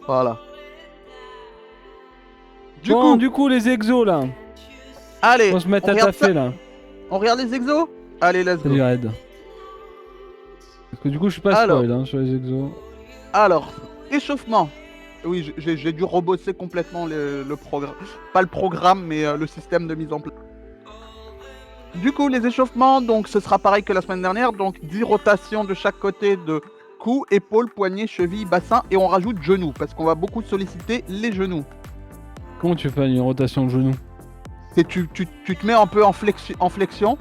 Voilà. Bon, du coup, les exos là. Allez, On se met on à regarde ça. taffer là. On regarde les exos? Allez, let's go. Salut Red. Parce que du coup, je suis pas Alors, spoil hein, sur les exos. alors, échauffement. Oui, j'ai dû rebosser complètement le programme. Pas le programme, mais le système de mise en place. Du coup, les échauffements, donc ce sera pareil que la semaine dernière. Donc 10 rotations de chaque côté de cou, épaule, poignet, cheville, bassin. Et on rajoute genoux, parce qu'on va beaucoup solliciter les genoux. Comment tu fais une rotation de genou? C'est tu te mets un peu en flexion.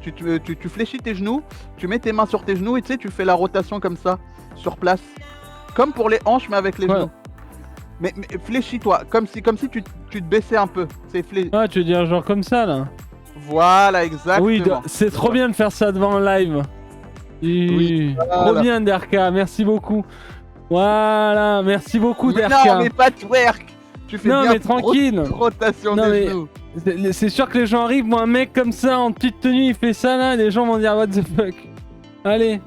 Tu fléchis tes genoux, tu mets tes mains sur tes genoux et tu sais, tu fais la rotation comme ça, sur place. Comme pour les hanches, mais avec les Quoi? genoux. Mais fléchis-toi, comme si tu te baissais un peu. Ah, tu veux dire genre comme ça là? Voilà, Oui, exactement. c'est trop bien de faire ça devant le live. Oui, Trop voilà. bien Derka, merci beaucoup. Voilà, merci beaucoup Mais non, Derka. mais pas twerk. Tu fais Non bien mais tranquille. rotation Non des mais genoux. c'est sûr que les gens arrivent, moi un mec comme ça en petite tenue il fait ça là, les gens vont dire what the fuck. Allez,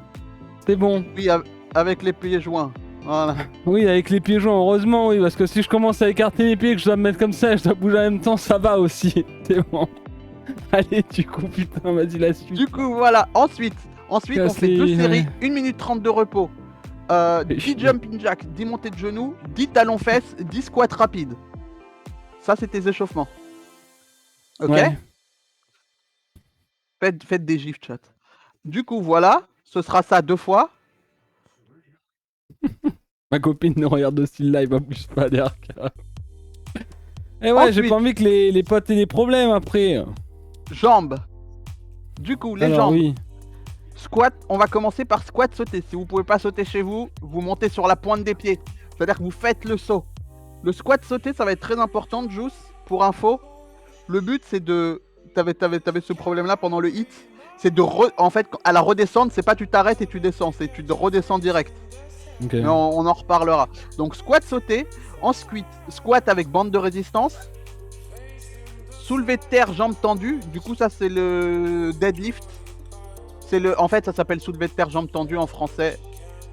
c'est bon. Oui, avec les pieds joints. Voilà. Oui, avec les pieds joints, heureusement, oui, parce que si je commence à écarter les pieds et que je dois me mettre comme ça et je dois bouger en même temps, ça va aussi. C'est bon. Allez, du coup, putain, vas-y, la suite. Du coup, voilà. Ensuite, on fait deux Casse-les, séries, ouais. 1 minute 30 de repos. Fais 10 chier. jumping jack, 10 montées de genoux, 10 talons fesses, 10 squats rapides. Ça, c'est tes échauffements. Ok? Ouais. Faites des gifs, chat. Du coup, voilà. Ce sera ça 2 fois. Ma copine nous regarde aussi le live, abuse pas d'arc. Eh ouais, j'ai pas Ensuite, envie que les potes aient des problèmes après. jambes. Du coup, les Alors, jambes. oui. Squat, on va commencer par squat sauter. Si vous pouvez pas sauter chez vous, vous montez sur la pointe des pieds. C'est-à-dire que vous faites le saut. Le squat sauter, ça va être très important, Juice. Pour info, le but c'est de. T'avais ce problème-là pendant le hit. C'est de. En fait, à la redescente, c'est pas tu t'arrêtes et tu descends, c'est tu redescends direct. Ok. Mais on en reparlera. Donc squat sauter, en squat avec bande de résistance, soulevé de terre, jambes tendues. Du coup, ça c'est le deadlift. En fait, ça s'appelle soulevé de terre, jambes tendues en français.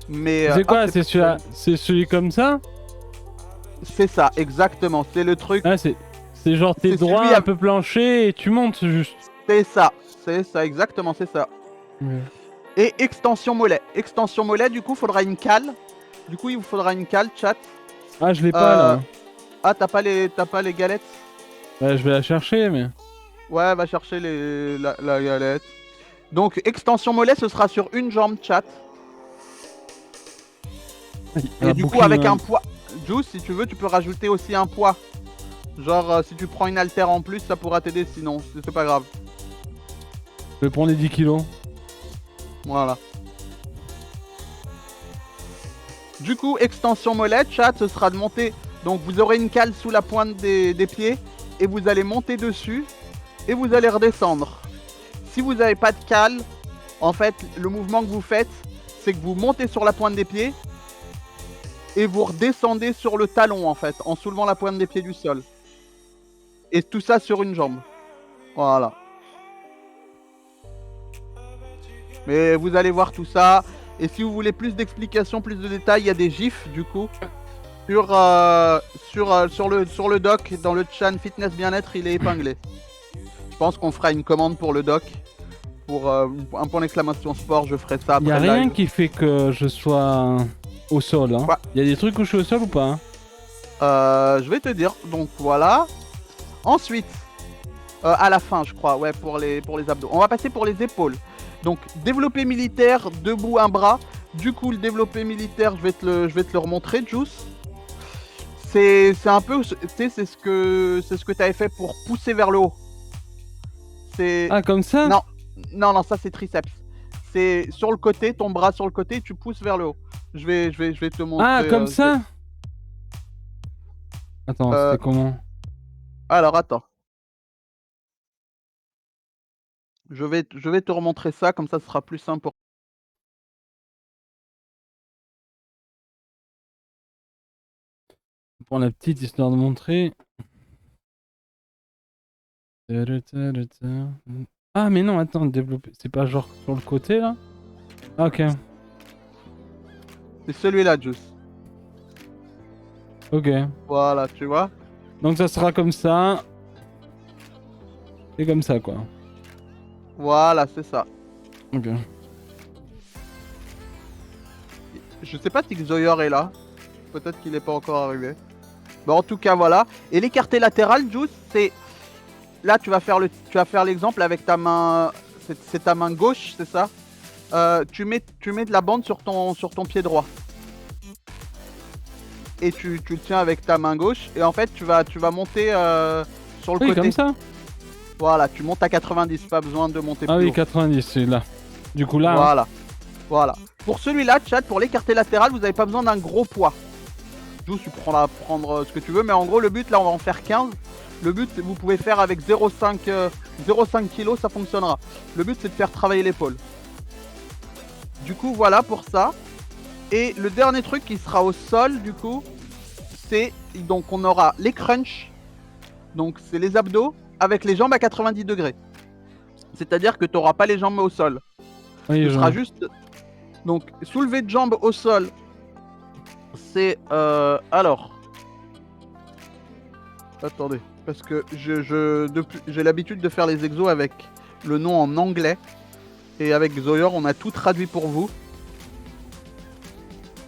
Mais C'est quoi? c'est C'est pas celui-là? C'est celui comme ça? C'est ça, exactement. C'est le truc. Ah, c'est genre t'es C'est droit, celui. un peu planché et tu montes juste. C'est ça, exactement, c'est ça. Ouais. Et extension mollet. Extension mollet, du coup, faudra une cale. Du coup, il vous faudra une cale, chat. Ah, je l'ai pas Euh... là. Ah, t'as pas les galettes? Ouais, je vais la chercher, mais. Ouais, va chercher la galette. Donc, extension mollet, ce sera sur une jambe, chat. Et Ah, du coup, boucline, avec ouais. un poids. Juice, si tu veux, tu peux rajouter aussi un poids. Genre, si tu prends une haltère en plus, ça pourra t'aider, sinon, c'est pas grave. Je vais prendre les 10 kilos. Voilà. Du coup, extension mollet, chat, ce sera de monter. Donc, vous aurez une cale sous la pointe des pieds. Et vous allez monter dessus. Et vous allez redescendre. Si vous n'avez pas de cale, en fait, le mouvement que vous faites, c'est que vous montez sur la pointe des pieds. Et vous redescendez sur le talon, en fait, en soulevant la pointe des pieds du sol. Et tout ça sur une jambe. Voilà. Mais vous allez voir tout ça. Et si vous voulez plus d'explications, plus de détails, il y a des gifs, du coup. Sur le doc, dans le chan fitness bien-être, il est épinglé. Je pense qu'on fera une commande pour le doc. Pour un point d'exclamation sport, je ferai ça Y a après le rien live. qui fait que je sois au sol, hein. Ouais. Y a des trucs où je suis au sol ou pas, hein? Je vais te dire. Donc voilà. Ensuite, à la fin, je crois, ouais, pour les abdos. On va passer pour les épaules. Donc développé militaire, debout un bras. Du coup, le développé militaire, je vais te le remontrer, Juice. C'est un peu, tu sais, c'est ce que tu avais fait pour pousser vers le haut. C'est Ah, comme ça? non, non, ça c'est triceps. C'est sur le côté, ton bras sur le côté, tu pousses vers le haut. Je vais te montrer. Ah, comme ça? Attends, Euh, c'était comment? alors attends, je vais te remontrer ça, comme ça ce sera plus simple pour. Pour la petite histoire de montrer. Ah, mais non, attends, développer. C'est pas genre sur le côté là? Ah, ok. C'est celui-là, Juice. Ok. Voilà, tu vois. Donc ça sera comme ça. Et comme ça, quoi. Voilà, c'est ça. Ok. Je sais pas si Xoyor est là. Peut-être qu'il n'est pas encore arrivé. Bon, en tout cas, voilà. Et l'écarté latéral, Juice, c'est... Là, tu vas faire l'exemple avec ta main... C'est ta main gauche, c'est ça? Tu mets de la bande sur ton pied droit. Et tu le tiens avec ta main gauche. Et en fait, tu vas monter sur le Oui, côté. comme ça. Voilà, tu montes à 90. Pas besoin de monter Ah plus oui, haut. 90, c'est là. Du coup, là. Hein. Voilà. Voilà. Pour celui-là, chat, pour l'écarté latéral, vous n'avez pas besoin d'un gros poids. Juste, tu prends prendre ce que tu veux. Mais en gros, le but, là, on va en faire 15. Le but, vous pouvez faire avec 0,5 kg, ça fonctionnera. Le but, c'est de faire travailler l'épaule. Du coup, voilà pour ça. Et le dernier truc qui sera au sol, du coup, c'est... Donc, on aura les crunchs. Donc, c'est les abdos avec les jambes à 90 degrés. C'est-à-dire que tu n'auras pas les jambes au sol. Oui, Ce je... sera juste... Donc, soulever de jambes au sol, c'est... Alors... Attendez, parce que j'ai l'habitude de faire les exos avec le nom en anglais. Et avec Xoyor, on a tout traduit pour vous.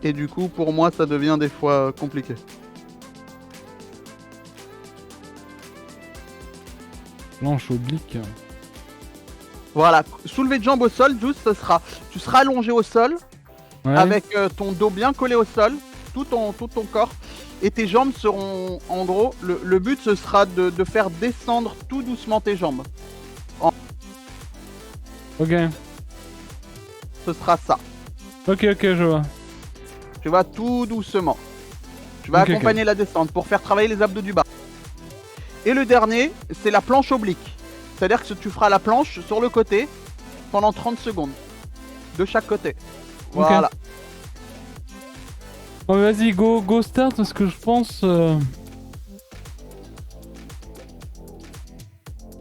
Et du coup, pour moi, ça devient des fois compliqué. Planche oblique. Voilà, soulever de jambes au sol, juste, ce sera... Tu seras allongé au sol, Ouais. avec ton dos bien collé au sol, tout ton corps. Et tes jambes seront, en gros, le but, ce sera de faire descendre tout doucement tes jambes. Ok. Ce sera ça. Ok, je vois. Tu vas tout doucement. Tu vas accompagner la descente pour faire travailler les abdos du bas. Et le dernier, c'est la planche oblique. C'est-à-dire que tu feras la planche sur le côté pendant 30 secondes. De chaque côté. Voilà. Okay. Bon, vas-y, go start, parce que je pense...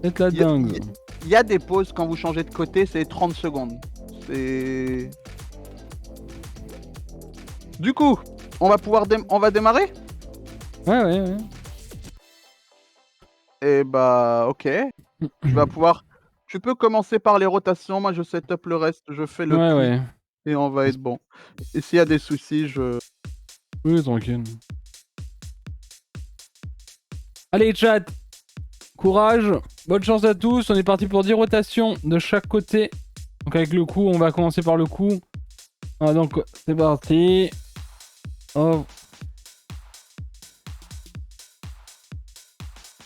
être la dingue. Il y a des pauses quand vous changez de côté, c'est 30 secondes. C'est... Du coup, on va démarrer? Ouais. Et bah, ok. Tu peux commencer par les rotations. Moi, je setup le reste. Je fais le clic. Ouais. Et on va être bon. Et s'il y a des soucis, Oui, tranquille. Allez, chat. Courage. Bonne chance à tous. On est parti pour 10 rotations de chaque côté. Donc avec le coup, on va commencer par le coup. Ah, donc, c'est parti. Oh.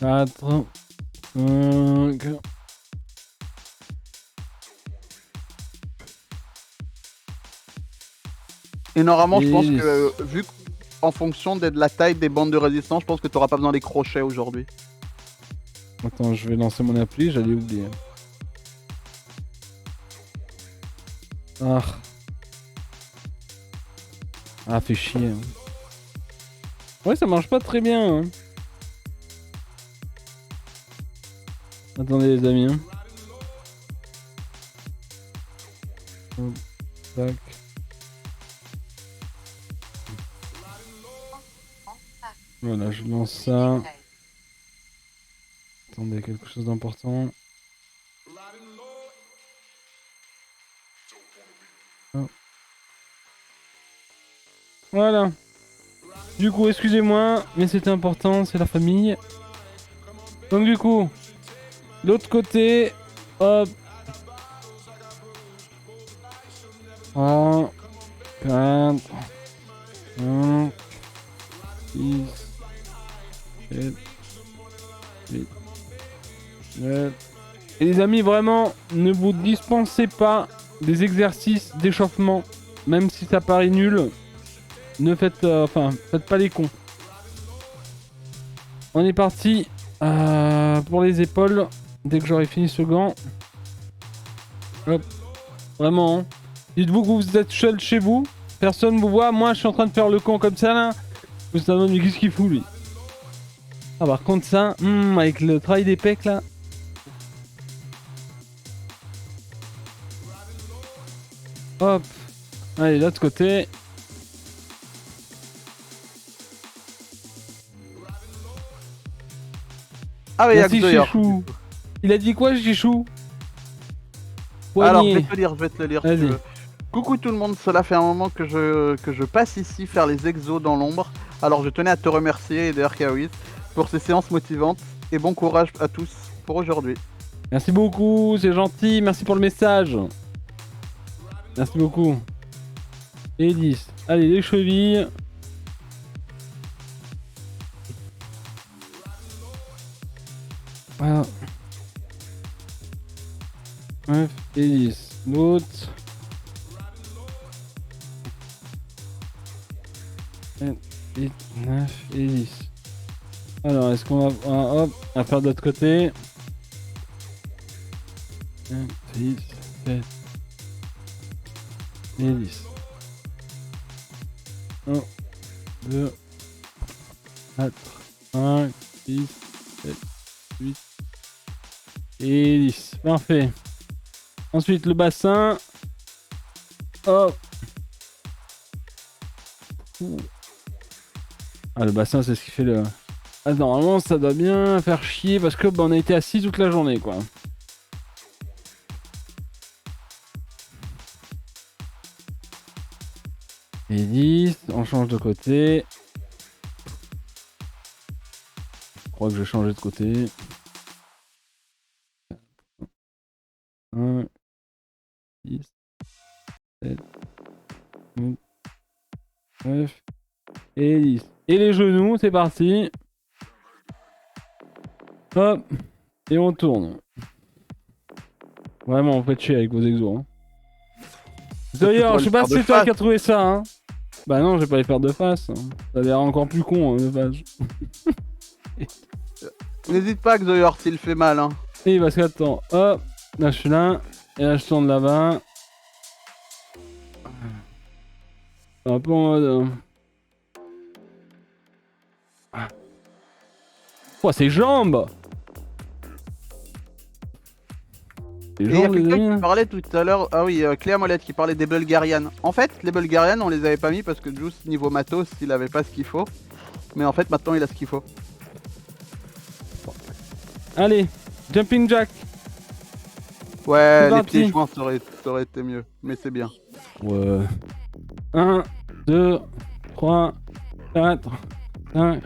4, 5... Et normalement, je pense que, vu qu'en fonction de la taille des bandes de résistance, je pense que tu n'auras pas besoin des crochets aujourd'hui. Attends, je vais lancer mon appli, j'allais oublier. Ah, fait chier. Hein. Ouais, ça marche pas très bien. Hein. Attendez, les amis. Hein. Hop, tac. Voilà, je lance ça. Attendez, quelque chose d'important. Oh. Voilà. Du coup, excusez-moi, mais c'était important, c'est la famille. Donc du coup, l'autre côté, hop. 3, 4, 5, 6, 7, 8, 9. Et les amis, vraiment, ne vous dispensez pas des exercices d'échauffement, même si ça paraît nul. Ne faites, faites pas les cons. On est parti pour les épaules. Dès que j'aurai fini ce gant. Hop. Vraiment. Hein. Dites-vous que vous êtes seul chez vous. Personne vous voit. Moi, je suis en train de faire le con comme ça là. Vous savez, mais qu'est-ce qu'il fout lui? Ah, par contre, ça, avec le travail des pecs là. Hop. Allez, l'autre côté. Ah, mais il y a Merci Xoyor. Chichou. Il a dit quoi, Chichou? Alors, je Poignet. vais te le lire, je vais te le lire si tu Vas-y. veux. Coucou tout le monde, cela fait un moment que je passe ici faire les exos dans l'ombre. Alors je tenais à te remercier, Eder Kawis, pour ces séances motivantes et bon courage à tous pour aujourd'hui. Merci beaucoup, c'est gentil. Merci pour le message. Merci beaucoup. Et 10. Allez, les chevilles. Voilà. 9 et 10. L'autre. 7, 8, 9 et 10. Alors, est-ce qu'on va... hop, on va faire de l'autre côté. 5, 6, 7 et 10. 1, 2, 4, 5, 6, 7, 8 et 10. Parfait. Ensuite, le bassin. Hop. Ah, le bassin, c'est ce qui fait le... Ah, normalement, ça doit bien faire chier parce que on a été assis toute la journée, quoi. Et 10, on change de côté. Je crois que je vais changer de côté. 1, 10, 7, 8, 9 et 10. Et les genoux, c'est parti. Hop. Et on tourne. Vraiment, on fait chier avec vos exos. Hein. D'ailleurs, je sais pas si c'est toi qui as trouvé ça. Hein. Bah non, je vais pas les faire de face. Hein. Ça a l'air encore plus con hein, de face. N'hésite pas, Xoyor, s'il fait mal. Hein. Et parce qu'attends, hop, là je suis là. Et là je tourne là-bas. Un peu en mode... Oh, ses jambes! Et il y a quelqu'un qui parlait tout à l'heure, ah oui, Cléa Molette qui parlait des Bulgarians. En fait, les Bulgarians, on les avait pas mis parce que Juice, niveau matos, il avait pas ce qu'il faut. Mais en fait, maintenant, il a ce qu'il faut. Allez, jumping jack! Ouais, les pieds joints, ça aurait été mieux. Mais c'est bien. Ouais. 1, 2, 3, 4, 5,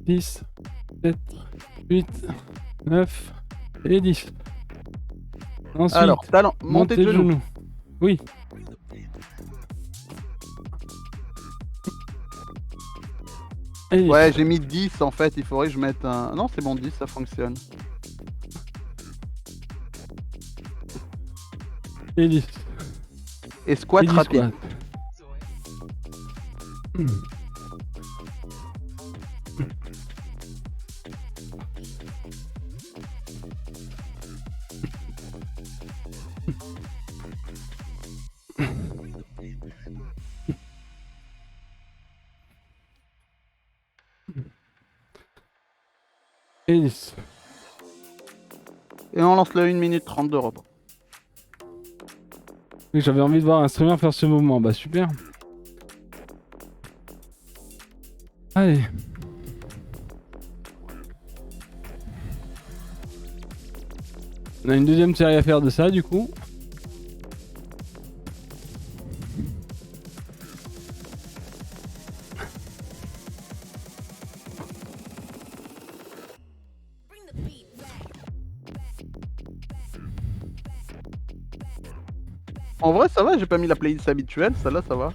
6, 7, 8, 9 et 10. Ensuite, alors, talent, montée de genoux. Oui. Et ouais, j'ai mis 10 en fait, il faudrait que je mette un... Non, c'est bon, 10, ça fonctionne. Et 10. Et squat rapide. Et 10. Et on lance le 1 minute 30 de repos. Oui, j'avais envie de voir un streamer faire ce mouvement. Bah super. Allez. On a une deuxième série à faire de ça du coup. En vrai, ça va, j'ai pas mis la playlist habituelle, celle-là, ça va.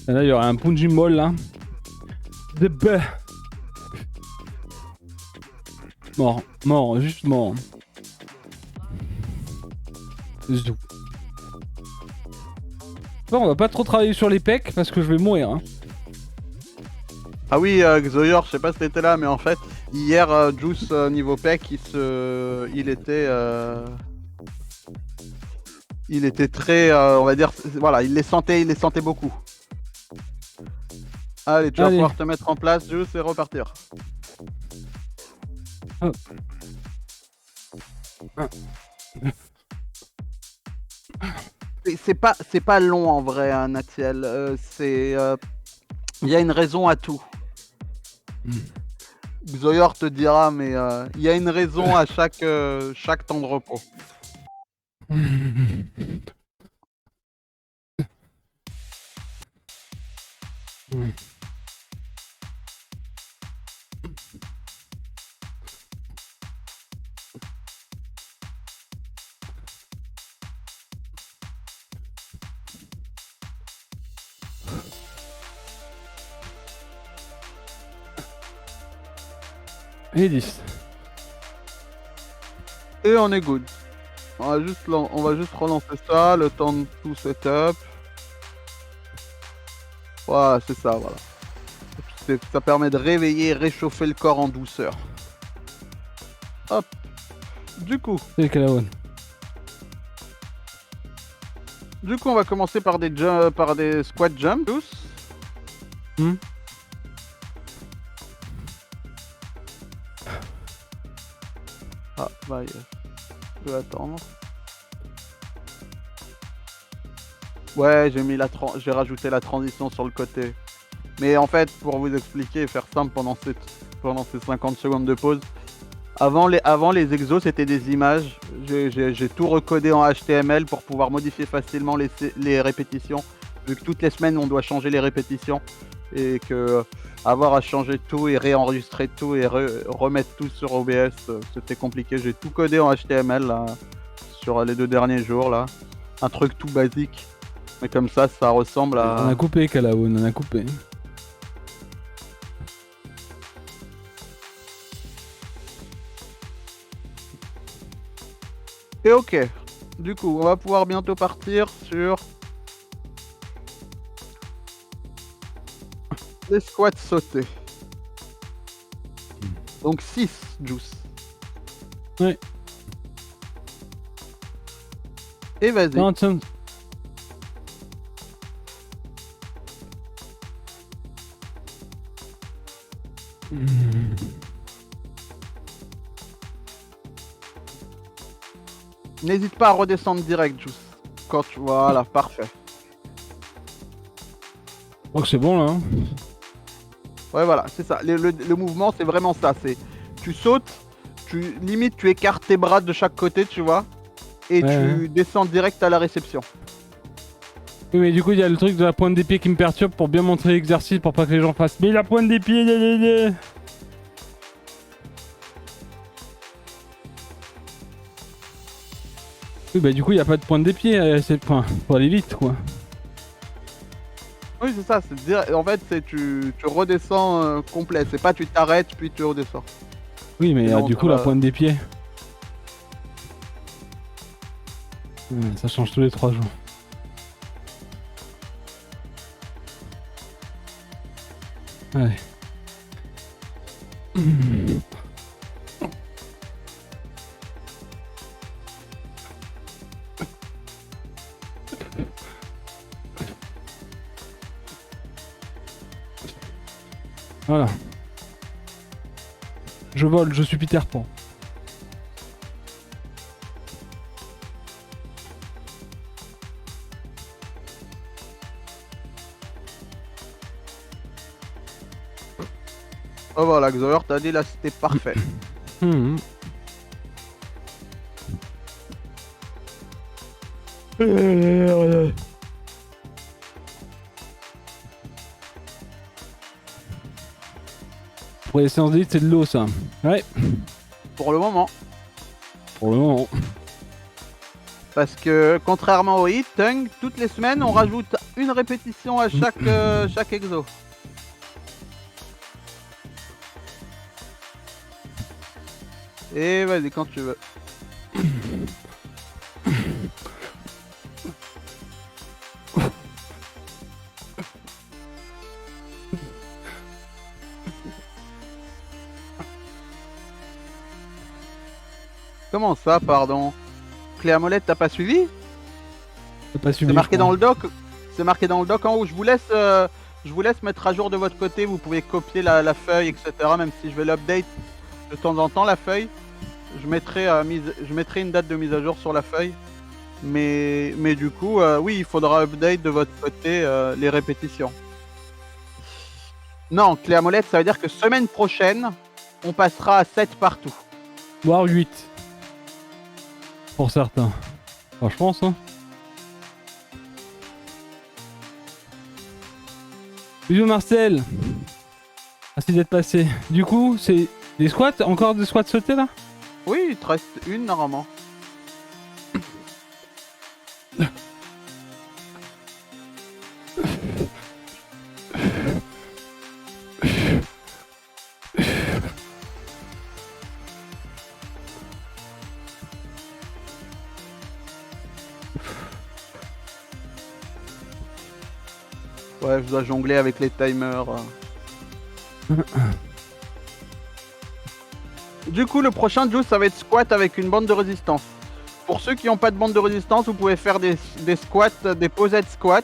Et là, il y aura un punching ball là. De bœuf. Mort, mort, juste mort. Zou. Bon, on va pas trop travailler sur les pecs parce que je vais mourir. Hein. Ah oui, Xoyor, je sais pas si t'étais là, mais en fait, hier, Juice, niveau pec, il était très, on va dire, voilà, il les sentait beaucoup. Allez, tu vas pouvoir te mettre en place, Juice, et repartir. Hop. C'est pas long en vrai, hein, Natiel. Il y a une raison à tout. Xoyor te dira, mais il y a une raison à chaque temps de repos. Et 10. Et on est good. On va juste relancer ça, le temps de tout setup. Voilà, c'est ça, voilà. Ça permet de réveiller et réchauffer le corps en douceur. Hop. Du coup, C'est Calawan. on va commencer par des squat jumps tous. Ah, bah, je vais attendre. Ouais, j'ai rajouté la transition sur le côté. Mais en fait, pour vous expliquer et faire simple pendant ces 50 secondes de pause, avant les exos, c'était des images. J'ai tout recodé en HTML pour pouvoir modifier facilement les répétitions. Vu que toutes les semaines, on doit changer les répétitions. Et que avoir à changer tout et réenregistrer tout et remettre tout sur OBS, c'était compliqué. J'ai tout codé en HTML là, sur les 2 derniers jours là. Un truc tout basique. Mais comme ça ressemble à... On a coupé Calawan, on a coupé. Et ok. Du coup, on va pouvoir bientôt partir sur... les squats sautés. Donc 6, Juice. Ouais. Et vas-y. Non, tiens. N'hésite pas à redescendre direct, Juice. Voilà, parfait. Je crois que c'est bon là. Hein. Ouais, voilà, c'est ça. Le mouvement, c'est vraiment ça. C'est tu sautes, limite tu écartes tes bras de chaque côté, tu vois, et tu descends direct à la réception. Oui, mais du coup, il y a le truc de la pointe des pieds qui me perturbe pour bien montrer l'exercice pour pas que les gens fassent. Mais la pointe des pieds, Oui, bah du coup, il n'y a pas de pointe des pieds, c'est le point. Faut aller vite, quoi. Oui, c'est ça. En fait, tu redescends complet. C'est pas tu t'arrêtes puis tu redescends. Oui, mais du coup, la pointe des pieds. Ça change tous les 3 jours. Ouais. Voilà. Je vole, je suis Peter Pan. Oh voilà, Xoyor, t'as dit là, c'était parfait. Pour les séances d'élite, c'est de l'eau, ça. Ouais. Pour le moment. Pour le moment. Parce que contrairement au hit, Tung, toutes les semaines, on rajoute une répétition à chaque exo. Et vas-y, quand tu veux. Comment ça, pardon? Clé à molette, t'as pas suivi? T'as pas suivi. C'est marqué dans le doc. C'est marqué dans le doc en haut. Je vous laisse mettre à jour de votre côté. Vous pouvez copier la feuille, etc. Même si je vais l'update de temps en temps la feuille. je mettrai une date de mise à jour sur la feuille. Mais du coup, oui, il faudra update de votre côté les répétitions. Non, clé à molette, ça veut dire que semaine prochaine, on passera à 7 partout. Voire 8. Pour certains. Enfin, je pense, hein. Bisous Marcel. Merci d'être passé. Du coup, c'est des squats? Encore des squats sautés là? Oui, il te reste une normalement. Ouais, je dois jongler avec les timers. Du coup, le prochain juice, ça va être squat avec une bande de résistance. Pour ceux qui n'ont pas de bande de résistance, vous pouvez faire des squats, des posed squats.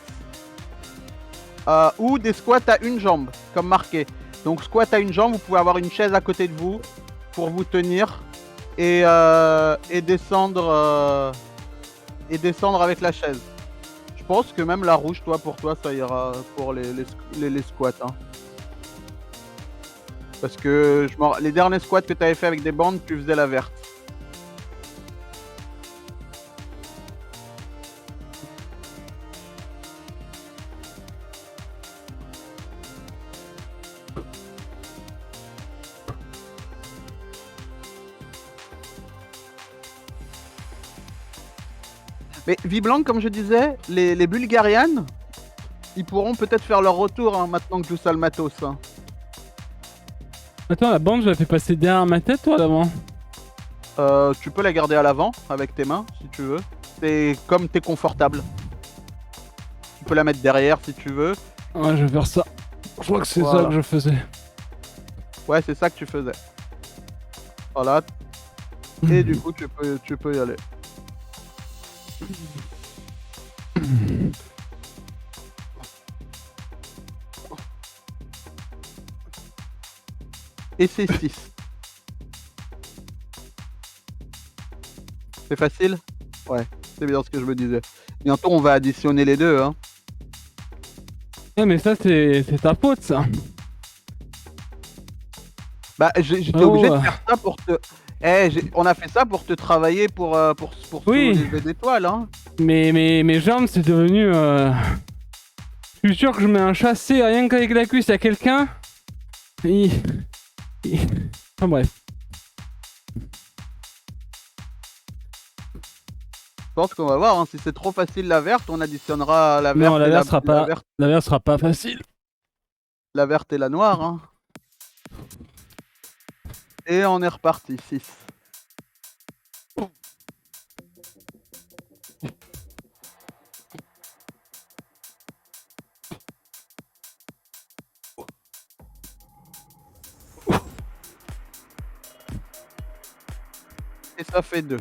Ou des squats à une jambe, comme marqué. Donc squat à une jambe, vous pouvez avoir une chaise à côté de vous pour vous tenir et descendre avec la chaise. Je pense que même la rouge, pour toi, ça ira pour les squats. Hein. Parce que les derniers squats que tu avais fait avec des bandes, tu faisais la verte. Mais Viblanc, comme je disais, les Bulgarians, ils pourront peut-être faire leur retour hein, maintenant que tout ça le matos. Hein. Attends, la bande, je la fais passer derrière ma tête, toi, d'avant? Tu peux la garder à l'avant avec tes mains, si tu veux. C'est comme t'es confortable. Tu peux la mettre derrière si tu veux. Ouais, je vais faire ça. Je crois que c'est ça que je faisais. Ouais, c'est ça que tu faisais. Voilà. Et du coup, tu peux y aller. Et c'est 6. C'est facile? Ouais, c'est bien ce que je me disais. Bientôt, on va additionner les deux. Hein. Ouais, mais ça, c'est ta faute, ça. Bah, j'étais obligé de faire ça pour te... on a fait ça pour te travailler pour soulever des toiles. Hein. Mais mes jambes, c'est devenu... Je suis sûr que je mets un chassé rien qu'avec la cuisse à quelqu'un. Enfin bref. Je pense qu'on va voir, hein. Si c'est trop facile la verte, on additionnera la verte. Non, la verte sera pas facile. La verte et la noire. Hein. Et on est reparti, 6. Et ça fait 2.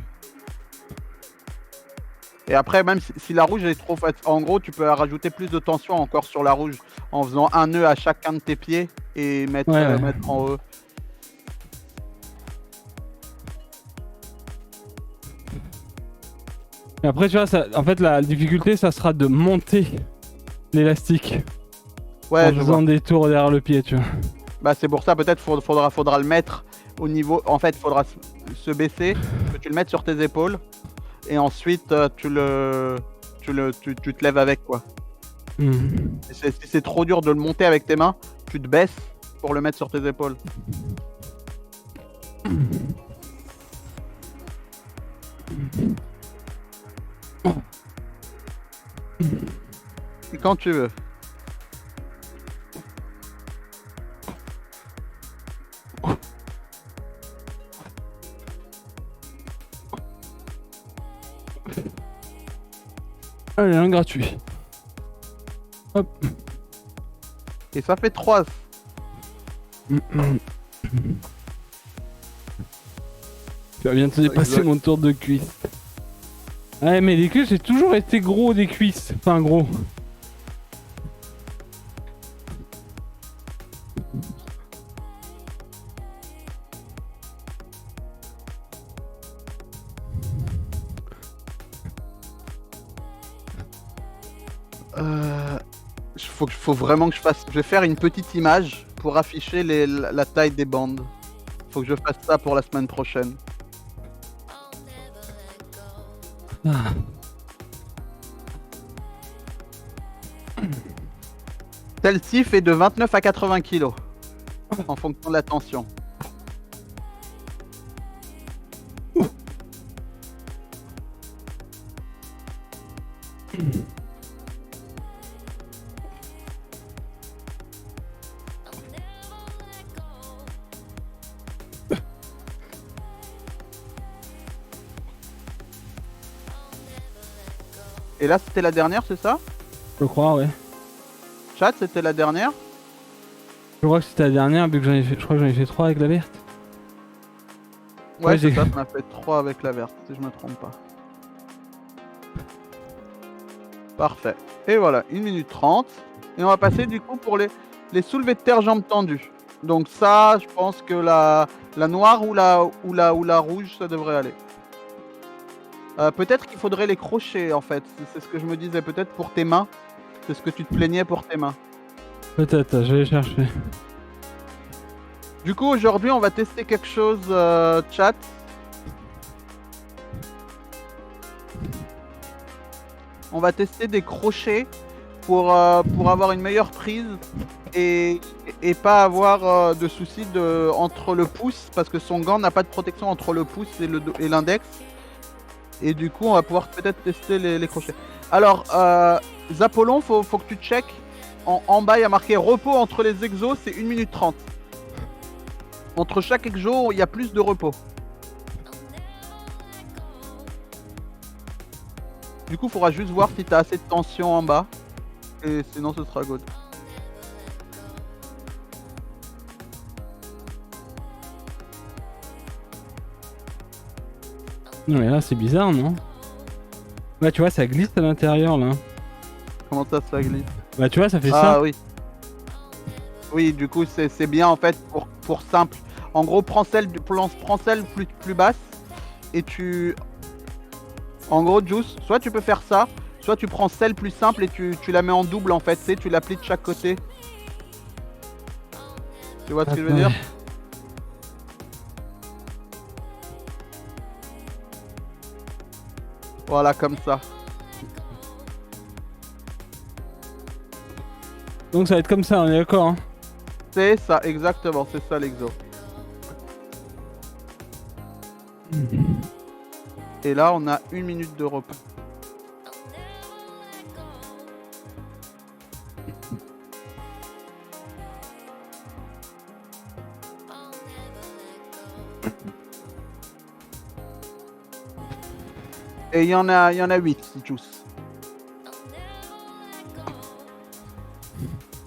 Et après, même si la rouge est trop facile, en gros, tu peux rajouter plus de tension encore sur la rouge en faisant un nœud à chacun de tes pieds et mettre en haut. Et après, tu vois, en fait, la difficulté, ça sera de monter l'élastique. Ouais, en faisant des tours derrière le pied, tu vois. Bah, c'est pour ça, peut-être faudra le mettre au niveau. En fait, il faudra se baisser, que tu le mettes sur tes épaules. Et ensuite, tu te lèves avec, quoi. Si c'est trop dur de le monter avec tes mains, tu te baisses pour le mettre sur tes épaules. Et quand tu veux. Allez, un gratuit. Hop. Et ça fait 3. Tu vas bientôt dépasser mon tour de cuisse. Ouais, mais les cuisses, j'ai toujours été gros des cuisses. Enfin, gros. Faut vraiment que je fasse. Je vais faire une petite image pour afficher la taille des bandes. Faut que je fasse ça pour la semaine prochaine. Ah. Celle-ci fait de 29 à 80 kg en fonction de la tension. Et là, c'était la dernière, c'est ça? Je crois, ouais. Chat, c'était la dernière? Je crois que c'était la dernière, vu que je crois que j'en ai fait 3 avec la verte. Ouais, c'est j'ai- ça, on a fait 3 avec la verte, si je me trompe pas. Parfait. Et voilà, 1 minute 30. Et on va passer du coup pour les soulevés de terre jambes tendues. Donc ça, je pense que la noire ou la rouge, ça devrait aller. Peut-être qu'il faudrait les crochets en fait. C'est ce que je me disais, peut-être pour tes mains. C'est ce que tu te plaignais pour tes mains. Peut-être, je vais les chercher. Du coup, aujourd'hui, on va tester quelque chose, chat. On va tester des crochets pour avoir une meilleure prise et pas avoir de soucis entre le pouce, parce que son gant n'a pas de protection entre le pouce et l'index. Et du coup, on va pouvoir peut-être tester les crochets. Alors, Zappolon, faut que tu checkes. En bas, il y a marqué repos entre les exos, c'est 1 minute 30. Entre chaque exo, il y a plus de repos. Du coup, il faudra juste voir si tu as assez de tension en bas. Et sinon, ce sera good. Non mais là c'est bizarre, non? Bah tu vois, ça glisse à l'intérieur là. Comment ça glisse? Bah tu vois, ça fait Ah ça. oui. Oui, du coup, c'est bien en fait pour simple. En gros, prends celle plus basse et tu... En gros, Juice, soit tu peux faire ça, soit tu prends celle plus simple et tu la mets en double en fait, tu la plies de chaque côté. Tu vois ce que je veux dire? Voilà, comme ça. Donc ça va être comme ça, on est d'accord, hein? C'est ça, exactement, c'est ça l'exo. Et là, on a 1 minute de repos. Et il y en a 8, Juice.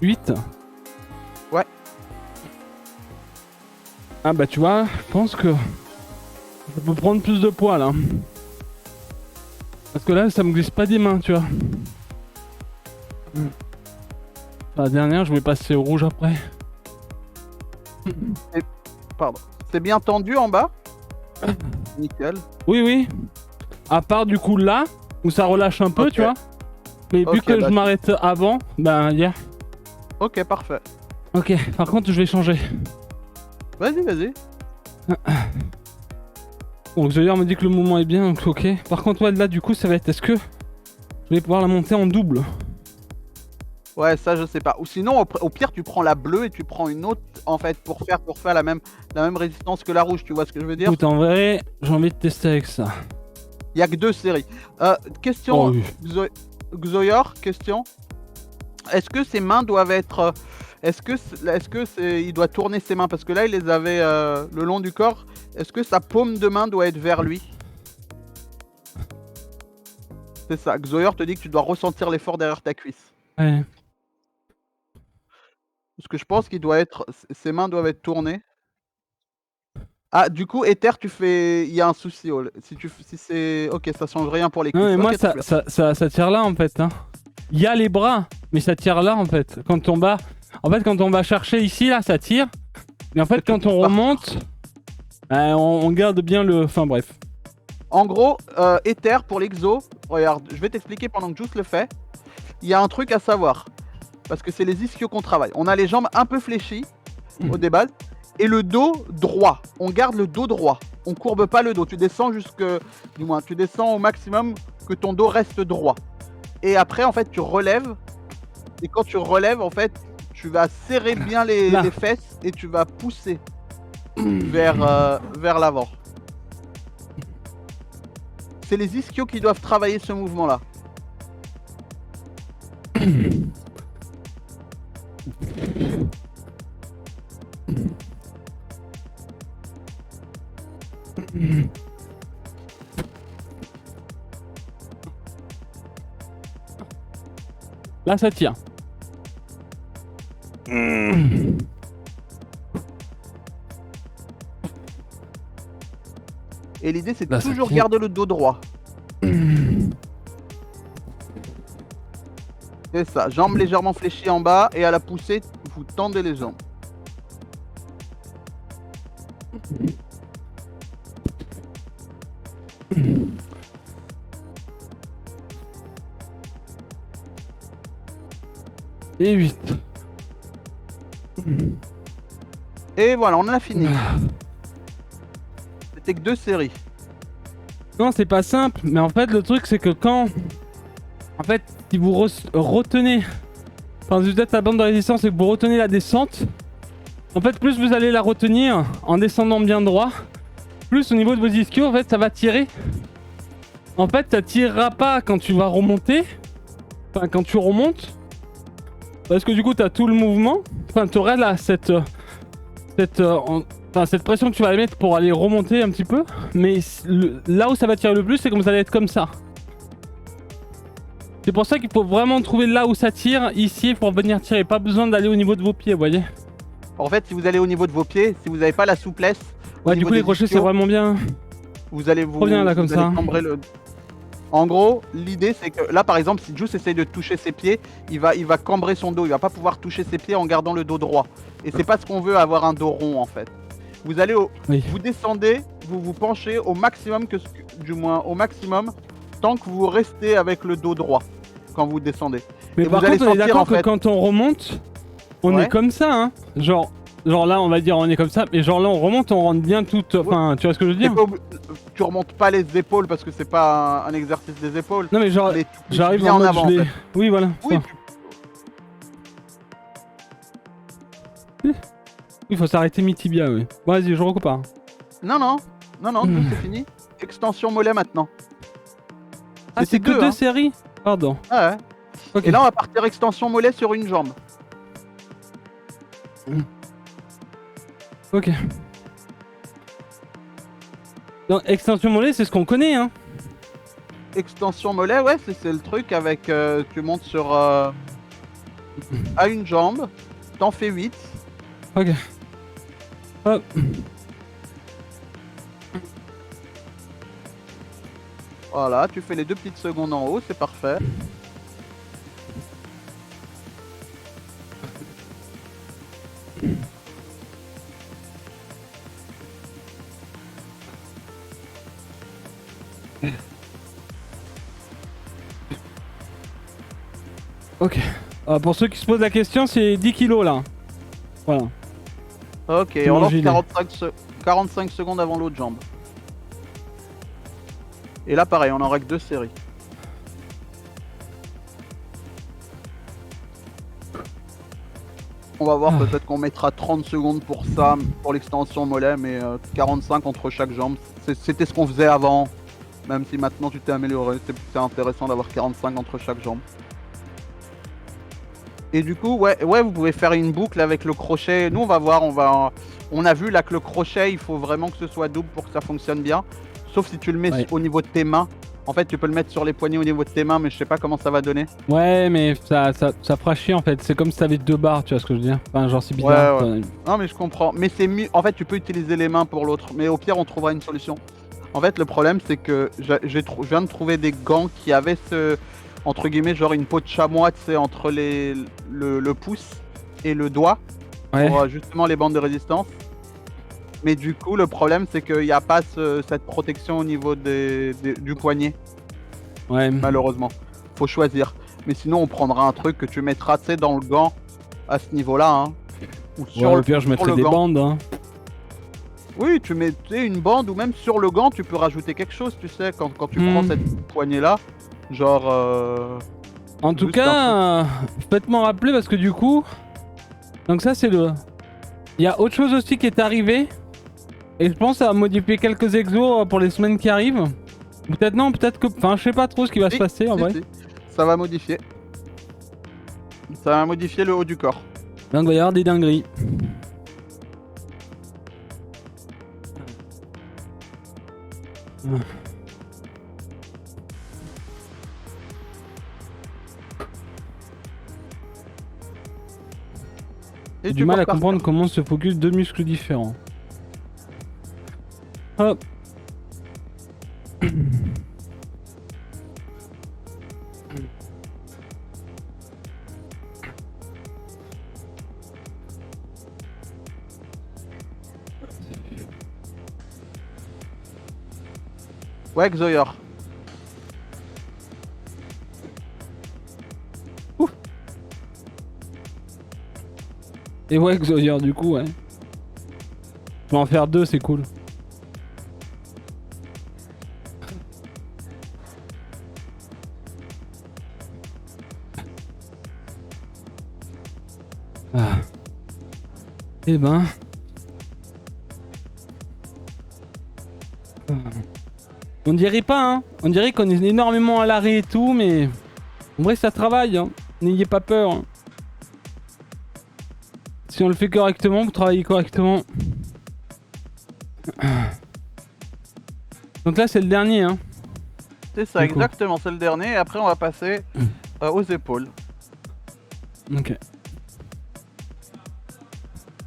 8? Ouais. Ah bah tu vois, je pense que ça peut prendre plus de poids là. Parce que là ça me glisse pas des mains, tu vois. La dernière, je vais passer au rouge après. Pardon. C'est bien tendu en bas? Nickel. Oui, oui. À part du coup là, où ça relâche un peu, Ok. tu vois. Mais vu Ok, que bah, je m'arrête avant, bah hier. Ok, parfait. Ok, par contre je vais changer. Vas-y, vas-y. Donc Zoyer me dit que le mouvement est bien, donc ok. Par contre ouais, là du coup ça va être, est-ce que je vais pouvoir la monter en double? Ouais, ça je sais pas. Ou sinon, au pire, tu prends la bleue et tu prends une autre en fait pour faire la même résistance que la rouge. Tu vois ce que je veux dire? Écoute, en vrai, j'ai envie de tester avec ça. Il y a que 2 séries. Question, Oh oui. Xoyor, question. Est-ce que ses mains doivent être, il doit tourner ses mains parce que là il les avait le long du corps. Est-ce que sa paume de main doit être vers lui? C'est ça. Xoyor te dit que tu dois ressentir l'effort derrière ta cuisse. Ouais. Parce que je pense qu'il doit être, ses mains doivent être tournées. Ah, du coup, Ether, il y a un souci. Si c'est, ok, ça change rien pour les cuisses. Non mais moi Ok, très bien. ça tire là en fait, hein. Il y a les bras, mais ça tire là en fait. Quand on va, quand on va chercher ici là, ça tire. Et en fait quand on remonte, on garde bien le, enfin bref. En gros, Ether pour l'exo, regarde, je vais t'expliquer pendant que Juice le fait. il y a un truc à savoir. Parce que c'est les ischios qu'on travaille. On a les jambes un peu fléchies au début et le dos droit. On garde le dos droit. On courbe pas le dos. Tu descends tu descends au maximum que ton dos reste droit. Et après, en fait, tu relèves. Et quand tu relèves, en fait, tu vas serrer bien les fesses et tu vas pousser vers l'avant. C'est les ischios qui doivent travailler ce mouvement-là. Là, ça tire. Et l'idée, c'est de Là, ça toujours tient. garder le dos droit. C'est ça, jambes légèrement fléchies en bas et à la poussée, vous tendez les jambes. Et 8. Et voilà, on en a fini. C'était que 2 séries. Non, c'est pas simple, mais en fait, le truc, c'est que quand... En fait, si vous retenez... Enfin, si vous êtes à la bande de résistance et que vous retenez la descente, en fait, plus vous allez la retenir en descendant bien droit, plus au niveau de vos ischios, en fait, ça va tirer. En fait, ça tirera pas quand tu vas remonter. Enfin, quand tu remontes. Parce que du coup, t'as tout le mouvement. Enfin, t'auras là cette pression que tu vas mettre pour aller remonter un petit peu. Mais là où ça va tirer le plus, c'est comme ça va être comme ça. C'est pour ça qu'il faut vraiment trouver là où ça tire, ici, pour venir tirer. Pas besoin d'aller au niveau de vos pieds, vous voyez. En fait, si vous allez au niveau de vos pieds, si vous n'avez pas la souplesse... Ouais, du coup, les crochets, c'est vraiment bien. Vous allez vous... Trop bien, là, comme ça. Cambrer le... En gros, l'idée, c'est que là, par exemple, si Juice essaye de toucher ses pieds, il va cambrer son dos. Il va pas pouvoir toucher ses pieds en gardant le dos droit. Et c'est pas ce qu'on veut, avoir un dos rond, en fait. Vous allez vous descendez, vous vous penchez au maximum au maximum, tant que vous restez avec le dos droit quand vous descendez. Mais et par vous allez contre, on est sentir, d'accord en que fait, quand on remonte, on Ouais. est comme ça, hein. Genre là, on va dire, on est comme ça, mais genre là, on remonte, on rentre bien tout. Enfin, tu vois ce que je veux dire? tu remontes pas les épaules parce que c'est pas un exercice des épaules. Non, mais genre, Mais tu pousses j'arrive bien en mode, avant, en fait. Oui, voilà. Oui, Enfin, il faut s'arrêter mi-tibia, oui. Bon, vas-y, je recoupe pas. non, tout c'est fini. Extension mollet maintenant. Ah, c'est que 2 séries? Pardon. Ah ouais. Ok. Et là, on va partir extension mollet sur une jambe. Ok. Donc, extension mollet, c'est ce qu'on connaît, hein. Extension mollet, ouais, c'est le truc avec... tu montes sur... à une jambe, t'en fais 8. Ok. Hop. Voilà, tu fais les 2 petites secondes en haut, c'est parfait. Ok. Pour ceux qui se posent la question, c'est 10 kilos là. Voilà. Ok, C'est on mon lance gilet. 45 secondes avant l'autre jambe. Et là, pareil, on aura que 2 séries. On va voir, peut-être qu'on mettra 30 secondes pour ça, pour l'extension mollet, mais 45 entre chaque jambe. C'était ce qu'on faisait avant, même si maintenant tu t'es amélioré. C'est intéressant d'avoir 45 entre chaque jambe. Et du coup, ouais, vous pouvez faire une boucle avec le crochet. Nous, on va voir, on a vu là que le crochet, il faut vraiment que ce soit double pour que ça fonctionne bien. Sauf si tu le mets au niveau de tes mains. En fait, tu peux le mettre sur les poignets au niveau de tes mains, mais je sais pas comment ça va donner. Ouais, mais ça fera chier en fait. C'est comme si t'avais 2 barres, tu vois ce que je veux dire? Enfin, genre, c'est bizarre. Ouais. Non, mais je comprends. Mais c'est mieux. En fait, tu peux utiliser les mains pour l'autre. Mais au pire, on trouvera une solution. En fait, le problème, c'est que je viens de trouver des gants qui avaient entre guillemets, genre une peau de chamois, tu sais, entre le pouce et le doigt. Ouais. Pour justement les bandes de résistance. Mais du coup, le problème, c'est qu'il n'y a pas cette protection au niveau du poignet. Ouais. Malheureusement. Faut choisir. Mais sinon, on prendra un truc que tu mettras, tu sais, dans le gant à ce niveau-là. Hein. Ou Ouais, au pire, je mettrai des bandes. Hein. Oui, tu mets une bande ou même sur le gant, tu peux rajouter quelque chose, tu sais, quand tu prends cette poignée-là. Genre. En tout cas, faites-moi rappeler parce que du coup. Donc, ça, c'est le. Il y a autre chose aussi qui est arrivé. Et je pense à modifier quelques exos pour les semaines qui arrivent. Peut-être non, peut-être que. Enfin, je sais pas trop ce qui va se passer en vrai. Ça va modifier. Ça va modifier le haut du corps. Donc, il va y avoir des dingueries. J'ai du mal à comprendre comment se focus deux muscles différents. Hop. Ouais, Xoyer. Ouf. Et ouais, Xoyer, du coup, ouais. Je vais en faire deux, c'est cool. Ah. Eh ben... On dirait pas, hein. On dirait qu'on est énormément à l'arrêt et tout, mais... En vrai, ça travaille, hein. N'ayez pas peur. Hein. Si on le fait correctement, vous travaillez correctement. Donc là, c'est le dernier, hein. C'est ça, exactement, c'est le dernier. Et après, on va passer aux épaules. Ok.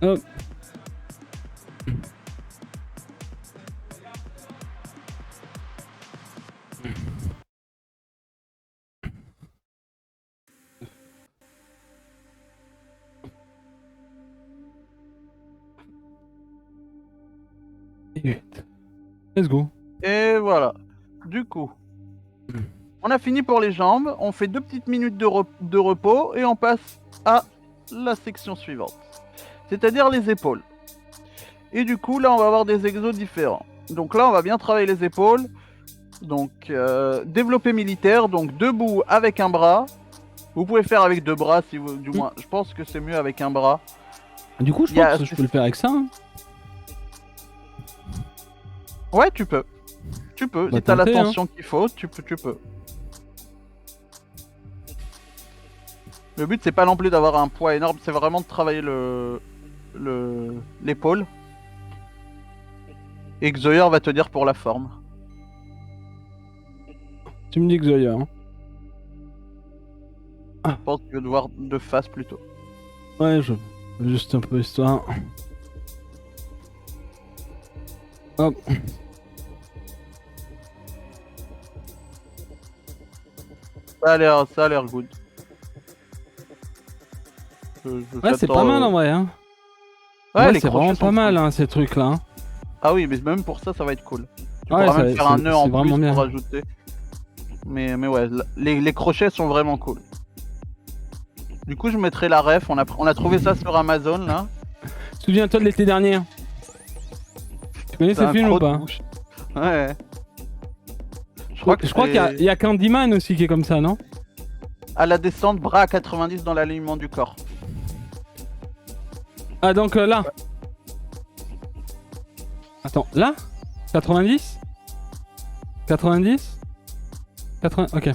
Hop. Et 8. Let's go. Et voilà. Du coup, on a fini pour les jambes. On fait 2 petites minutes de repos et on passe à la section suivante. C'est-à-dire les épaules. Et du coup, là, on va avoir des exos différents. Donc là, on va bien travailler les épaules. Donc, développé militaire, donc debout avec un bras. Vous pouvez faire avec 2 bras, si vous, du moins. Je pense que c'est mieux avec un bras. Du coup, je pense que je peux le faire avec ça. Hein. Ouais, tu peux. Tu peux. Si t'as la tension qu'il faut, tu peux. Le but, c'est pas non plus d'avoir un poids énorme, c'est vraiment de travailler l'épaule. Et Xoyer va te dire pour la forme. Tu me dis Xoyer. Hein. Je pense qu'il veut te voir de face plutôt. Ouais, je... Juste un peu histoire. Hop. Ça a l'air good. Ouais, c'est pas mal en vrai. Hein. Ouais, c'est vraiment pas mal hein, ces trucs là. Hein. Ah oui, mais même pour ça, ça va être cool. Tu pourras même faire un nœud en plus pour rajouter. Mais ouais, les crochets sont vraiment cool. Du coup, je mettrai la ref. On a trouvé ça sur Amazon là. Souviens-toi de l'été dernier. Tu connais ce film ou pas? Ouais. Je crois qu'il y a Candyman aussi qui est comme ça, non? À la descente, bras à 90 dans l'alignement du corps. Ah donc là. Attends, là 90 90 80... Ok.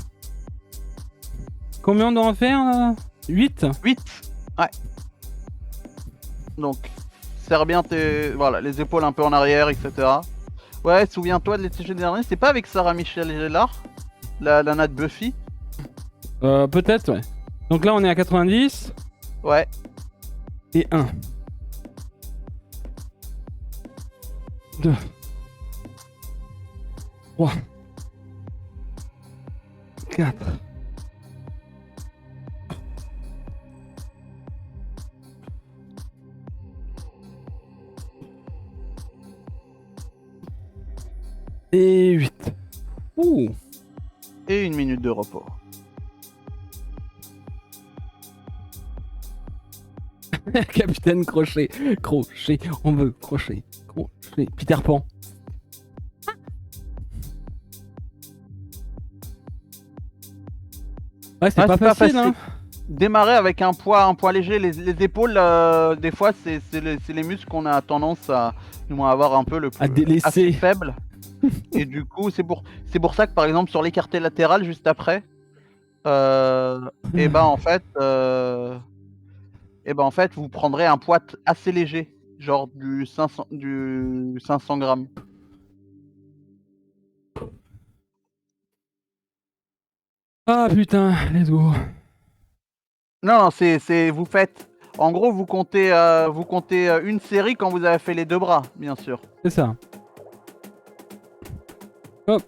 Combien on doit en faire là? 8 8. Ouais. Donc, serre bien voilà, les épaules un peu en arrière, etc. Ouais, souviens-toi de l'été dernier, c'est pas avec Sarah Michelle Gellar, la nana de Buffy? Peut-être, ouais. Donc là, on est à 90. Ouais. Et 1. 2. 3. 4. Et 8. Ouh. Et 1 minute de repos. Capitaine Crochet. Crochet. On veut crochet. Crochet. Peter Pan. Ouais, c'est Ouais, pas c'est pas facile, hein. Démarrer avec un poids léger, les épaules, des fois, c'est les muscles qu'on a tendance à, du moins, avoir un peu À assez délaisser. faibles. Et du coup, c'est pour ça que par exemple sur l'écarté latéral juste après, et ben en fait, vous prendrez un poids assez léger, genre du 500 grammes. Ah putain, let's go. Non, non, c'est vous faites, en gros vous comptez une série quand vous avez fait les deux bras, bien sûr. C'est ça. Hop.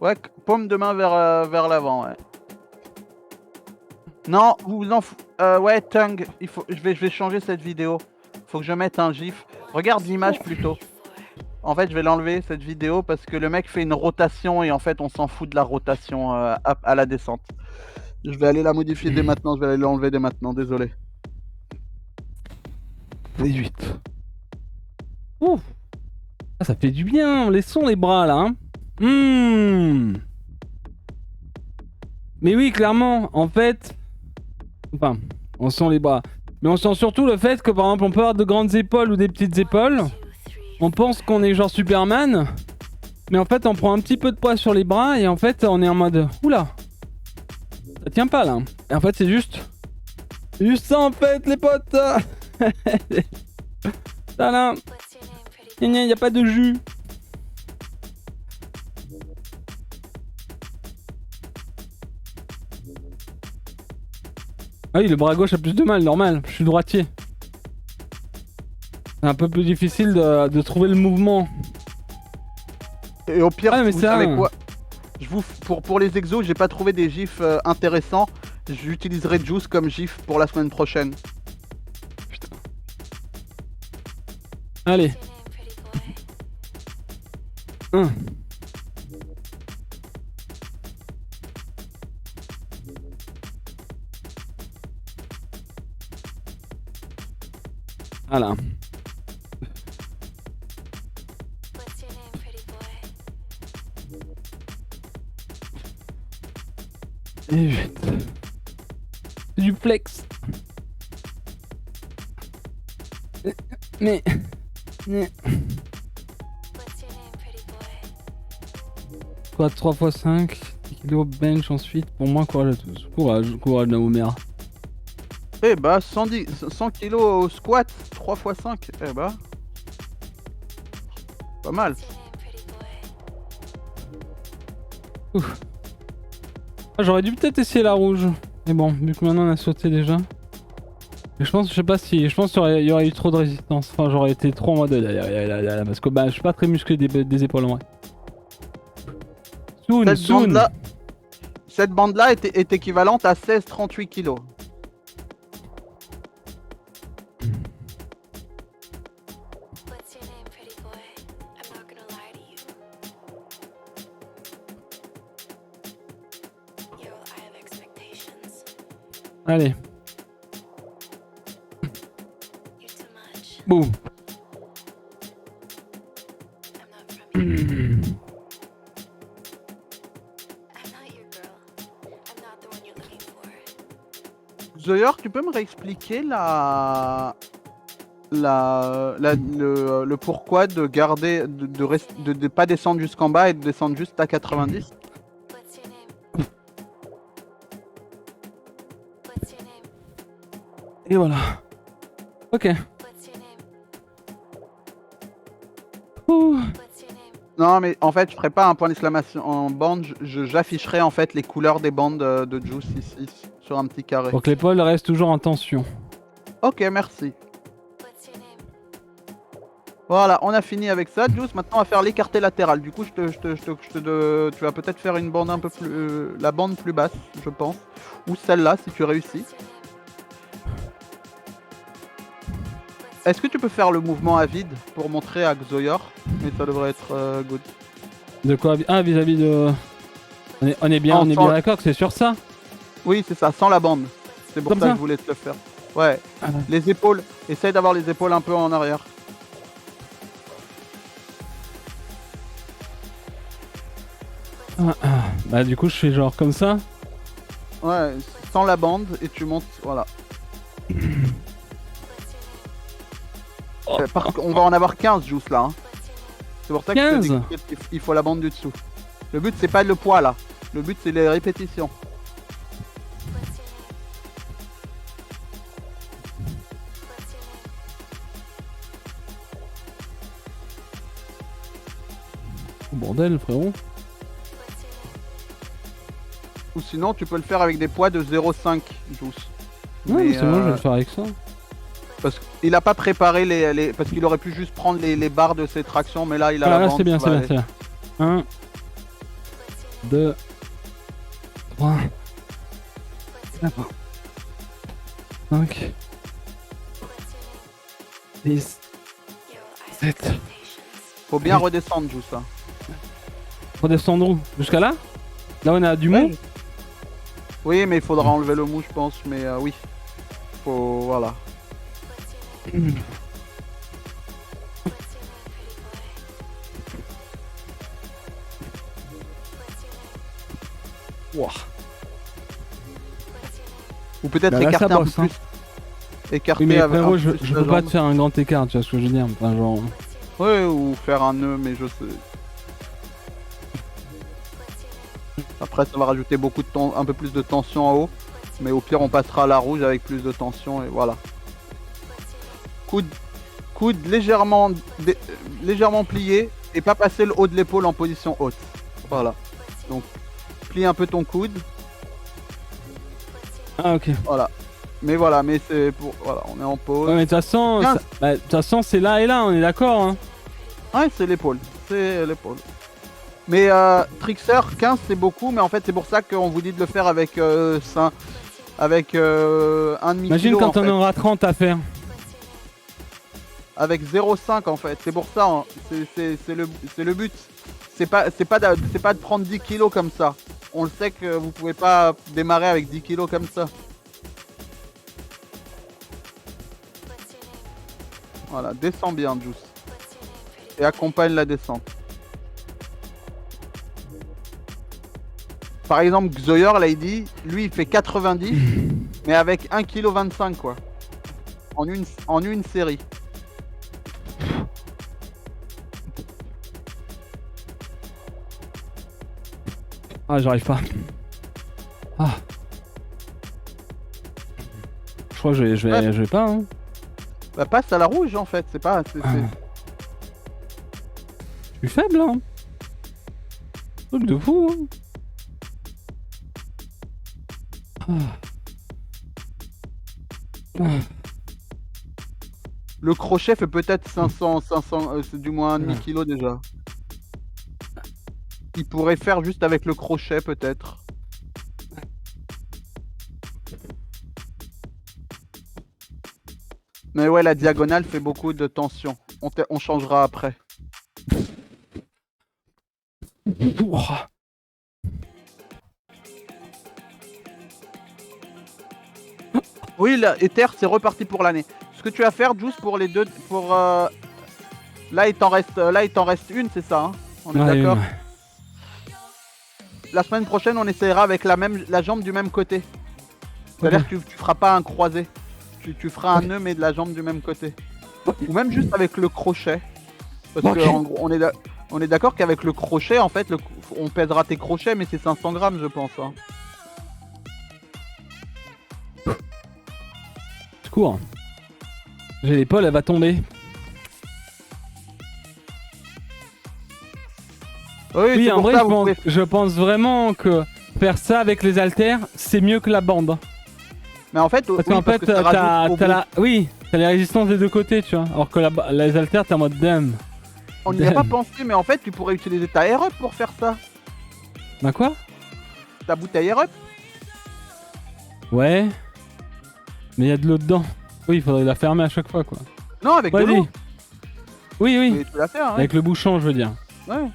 Ouais, paume de main vers l'avant, ouais. Non, vous vous en fou ouais, Tung, je vais changer cette vidéo. Faut que je mette un gif. Regarde l'image plutôt. En fait, je vais l'enlever cette vidéo parce que le mec fait une rotation et en fait, on s'en fout de la rotation à la descente. Je vais aller la modifier dès maintenant, je vais aller l'enlever dès maintenant, désolé. 18. Ouh. Ah, ça fait du bien, laissons les bras là. Hein. Mais oui, clairement, en fait. Enfin, on sent les bras. Mais on sent surtout le fait que par exemple, on peut avoir de grandes épaules ou des petites épaules. On pense qu'on est genre Superman. Mais en fait, on prend un petit peu de poids sur les bras et en fait, on est en mode. Oula! Ça tient pas là. Et en fait, c'est juste. C'est juste ça en fait, les potes! Ça là! Il n'y a pas de jus! Ah oui, le bras gauche a plus de mal, normal. Je suis droitier. C'est un peu plus difficile de trouver le mouvement. Et au pire, Ah, mais vous ça... savez quoi? Pour les exos, j'ai pas trouvé des gifs intéressants. J'utiliserai Juice comme gif pour la semaine prochaine. Putain. Allez. 1. Voilà. Et 8. C'est du flex. Mais... Quoi, 3 x 5, 10 kg bench ensuite, pour moi courage à tous. Courage Naoméra. Eh bah 100 kg au squat, 3 x 5, eh bah... Pas mal. Ouf. Ah, j'aurais dû peut-être essayer la rouge. Mais bon, vu que maintenant on a sauté déjà. Mais je pense, je sais pas si... Je pense qu'il y aurait eu trop de résistance. Enfin, j'aurais été trop en mode... Parce que bah, je suis pas très musclé des épaules en vrai. Cette bande-là est équivalente à 16-38 kg. Allez. Boum. Zoyer, tu peux me réexpliquer le pourquoi de garder, de pas descendre jusqu'en bas et de descendre juste à 90? Et voilà. Ok. Ouh. Non mais en fait je ferai pas un point d'exclamation en bande, j'afficherai en fait les couleurs des bandes de Juice ici sur un petit carré. Pour que l'épaule reste toujours en tension. Ok, merci. Voilà, on a fini avec ça, Juice. Maintenant on va faire l'écarté latéral. Du coup tu vas peut-être faire une bande un peu plus... la bande plus basse, je pense. Ou celle-là si tu réussis. Est-ce que tu peux faire le mouvement à vide pour montrer à Xoyor? Mais ça devrait être good. De quoi? Ah, vis-à-vis de... On est bien, Non, on est sans- bien d'accord que c'est sur ça? Oui, c'est ça, sans la bande. C'est pour Comme ça ça que je voulais te le faire. Ouais, Ah, les épaules. Essaye d'avoir les épaules un peu en arrière. Bah du coup je fais genre comme ça. Ouais, sans la bande et tu montes, voilà. On va en avoir 15 juice là. Hein. C'est pour ça que je te dis 15. qu'il faut la bande du dessous. Le but c'est pas le poids là. Le but c'est les répétitions. Bordel frérot. Ou sinon tu peux le faire avec des poids de 0,5 juice. Non mais c'est bon, je vais le faire avec ça. Parce qu'il a pas préparé les... Parce qu'il aurait pu juste prendre les barres de ses tractions, mais là il a Ah la là bande. c'est bien, ça c'est va bien, c'est aller. bien. 1, 2, 3, 4, 5, 6, 7. Faut bien redescendre juice là. Redescendre où? Jusqu'à là? Là on a du mont? Oui, mais il faudra enlever le mou, je pense. Mais oui, faut voilà. Ouah. Ou peut-être Bah là, écarter ça un peu bosse, hein. plus. Écarter Oui mais avec frérot un je peu plus peux la pas jambe. te faire un grand écart, tu vois ce que je veux dire? Enfin genre... Ouais, ou faire un nœud, mais je sais. Après, ça va rajouter beaucoup de un peu plus de tension en haut. Mais au pire, on passera à la rouge avec plus de tension et voilà. Coude légèrement, légèrement plié et pas passer le haut de l'épaule en position haute. Voilà. Donc, plie un peu ton coude. Ah ok. Voilà. Mais voilà, mais c'est pour. Voilà, on est en pause. Ouais mais de toute façon, de toute façon c'est là et là, on est d'accord hein. Ouais, c'est l'épaule. C'est l'épaule. Mais Trickster 15 c'est beaucoup, mais en fait c'est pour ça qu'on vous dit de le faire avec avec un demi Imagine kilo quand en on fait. aura 30 à faire. Avec 0,5 en fait. C'est pour ça. Hein. C'est le but. C'est pas de prendre 10 kilos comme ça. On le sait que vous pouvez pas démarrer avec 10 kilos comme ça. Voilà, descends bien, Juice. Et accompagne la descente. Par exemple, Xoyor, Lady, lui il fait 90, mais avec 1,25 kg quoi. En une série. Ah j'arrive pas. Ah. Je crois que je vais pas hein. Bah passe à la rouge en fait, c'est pas... Je suis faible hein. Truc de fou hein. Le crochet fait peut-être 500, c'est du moins un demi-kilo déjà. Il pourrait faire juste avec le crochet peut-être. Mais ouais, la diagonale fait beaucoup de tension. On changera après. Oui, Ether, c'est reparti pour l'année. Ce que tu vas faire, Juice, pour les deux... Pour, là, il t'en reste une, c'est ça hein. On est d'accord. La semaine prochaine, on essaiera avec la jambe du même côté. C'est-à-dire que tu feras pas un croisé. Tu feras un nœud, mais de la jambe du même côté. Ou même juste avec le crochet. Parce que en gros, on est d'accord qu'avec le crochet, en fait, on pèsera tes crochets, mais c'est 500 grammes, je pense. Hein. Secours. J'ai l'épaule, elle va tomber. Oui, en vrai, je pense vraiment que faire ça avec les haltères, c'est mieux que la bande. Mais en fait, parce qu'en fait, t'as les résistances des deux côtés, tu vois. Alors que les haltères, t'es en mode damn. On n'y a pas pensé, mais en fait, tu pourrais utiliser ta Air Up pour faire ça. Bah quoi? Ta bouteille Air Up. Ouais. Mais il y a de l'eau dedans. Oui, il faudrait la fermer à chaque fois, quoi. Non, avec de Vas-y. l'eau. Oui, oui. Mais tu l'as fait, hein. Avec le bouchon, je veux dire. Ouais.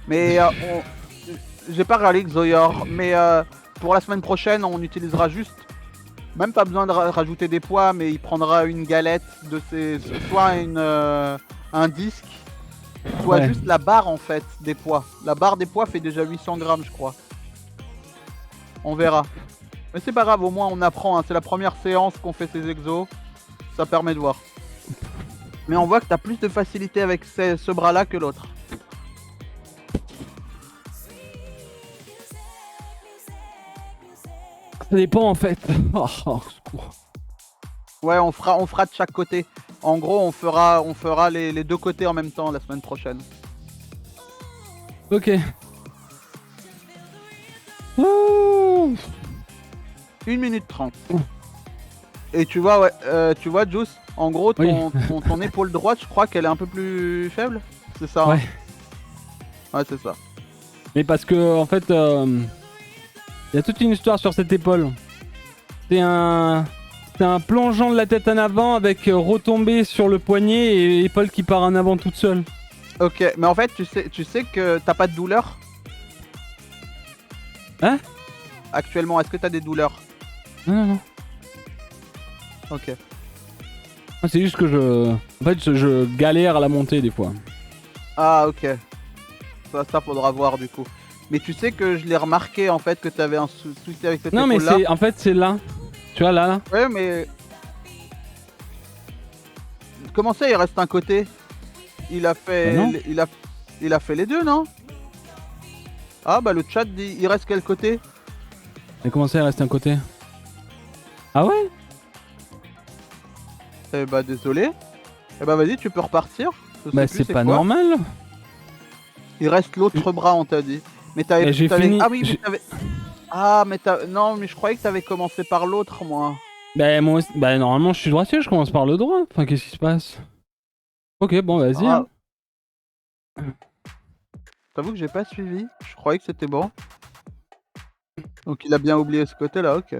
Mais j'ai pas regardé Xoyor, mais pour la semaine prochaine, on utilisera juste. Même pas besoin de rajouter des poids, mais il prendra une galette de ses. Soit un disque, soit Ouais. juste la barre en fait des poids. La barre des poids fait déjà 800 grammes, je crois. On verra. Mais c'est pas grave, au moins on apprend. Hein. C'est la première séance qu'on fait ces exos. Ça permet de voir. Mais on voit que t'as plus de facilité avec ce bras-là que l'autre. Ça dépend en fait. Oh, secours. Ouais, on fera de chaque côté. En gros, on fera les deux côtés en même temps la semaine prochaine. Ok. Ouh. 1 minute 30. Et tu vois, ouais, tu vois, Juice, en gros, ton épaule droite, je crois qu'elle est un peu plus faible. C'est ça. Ouais. Hein, ouais, c'est ça. Mais parce que en fait, y a toute une histoire sur cette épaule. C'est un plongeon de la tête en avant avec retombée sur le poignet et épaule qui part en avant toute seule. Ok, mais en fait, tu sais que t'as pas de douleur. Hein? Actuellement, est-ce que t'as des douleurs? Non, non. Ok. C'est juste que je galère à la montée des fois. Ah, ok. Ça faudra voir du coup. Mais tu sais que je l'ai remarqué en fait que t'avais un souci avec cette Non mais épaule-là. en fait c'est là. Tu vois là. Ouais, mais comment ça, il reste un côté? Il a fait, Bah non. il a fait les deux, non? Ah bah le chat dit, il reste quel côté? Et comment ça il reste un côté? Ah ouais? Eh bah désolé. Eh bah vas-y, tu peux repartir. Je sais Bah plus c'est pas quoi. normal. Il reste l'autre bras, on t'a dit. Mais t'avais. Mais j'ai fini. Ah oui, mais t'avais. Ah mais non, mais je croyais que t'avais commencé par l'autre, moi. Bah moi aussi... Bah normalement je suis droitier, je commence par le droit. Enfin qu'est-ce qui se passe? Ok bon vas-y. Ah. Hein. T'avoue que j'ai pas suivi. Je croyais que c'était bon. Donc il a bien oublié ce côté-là, ok.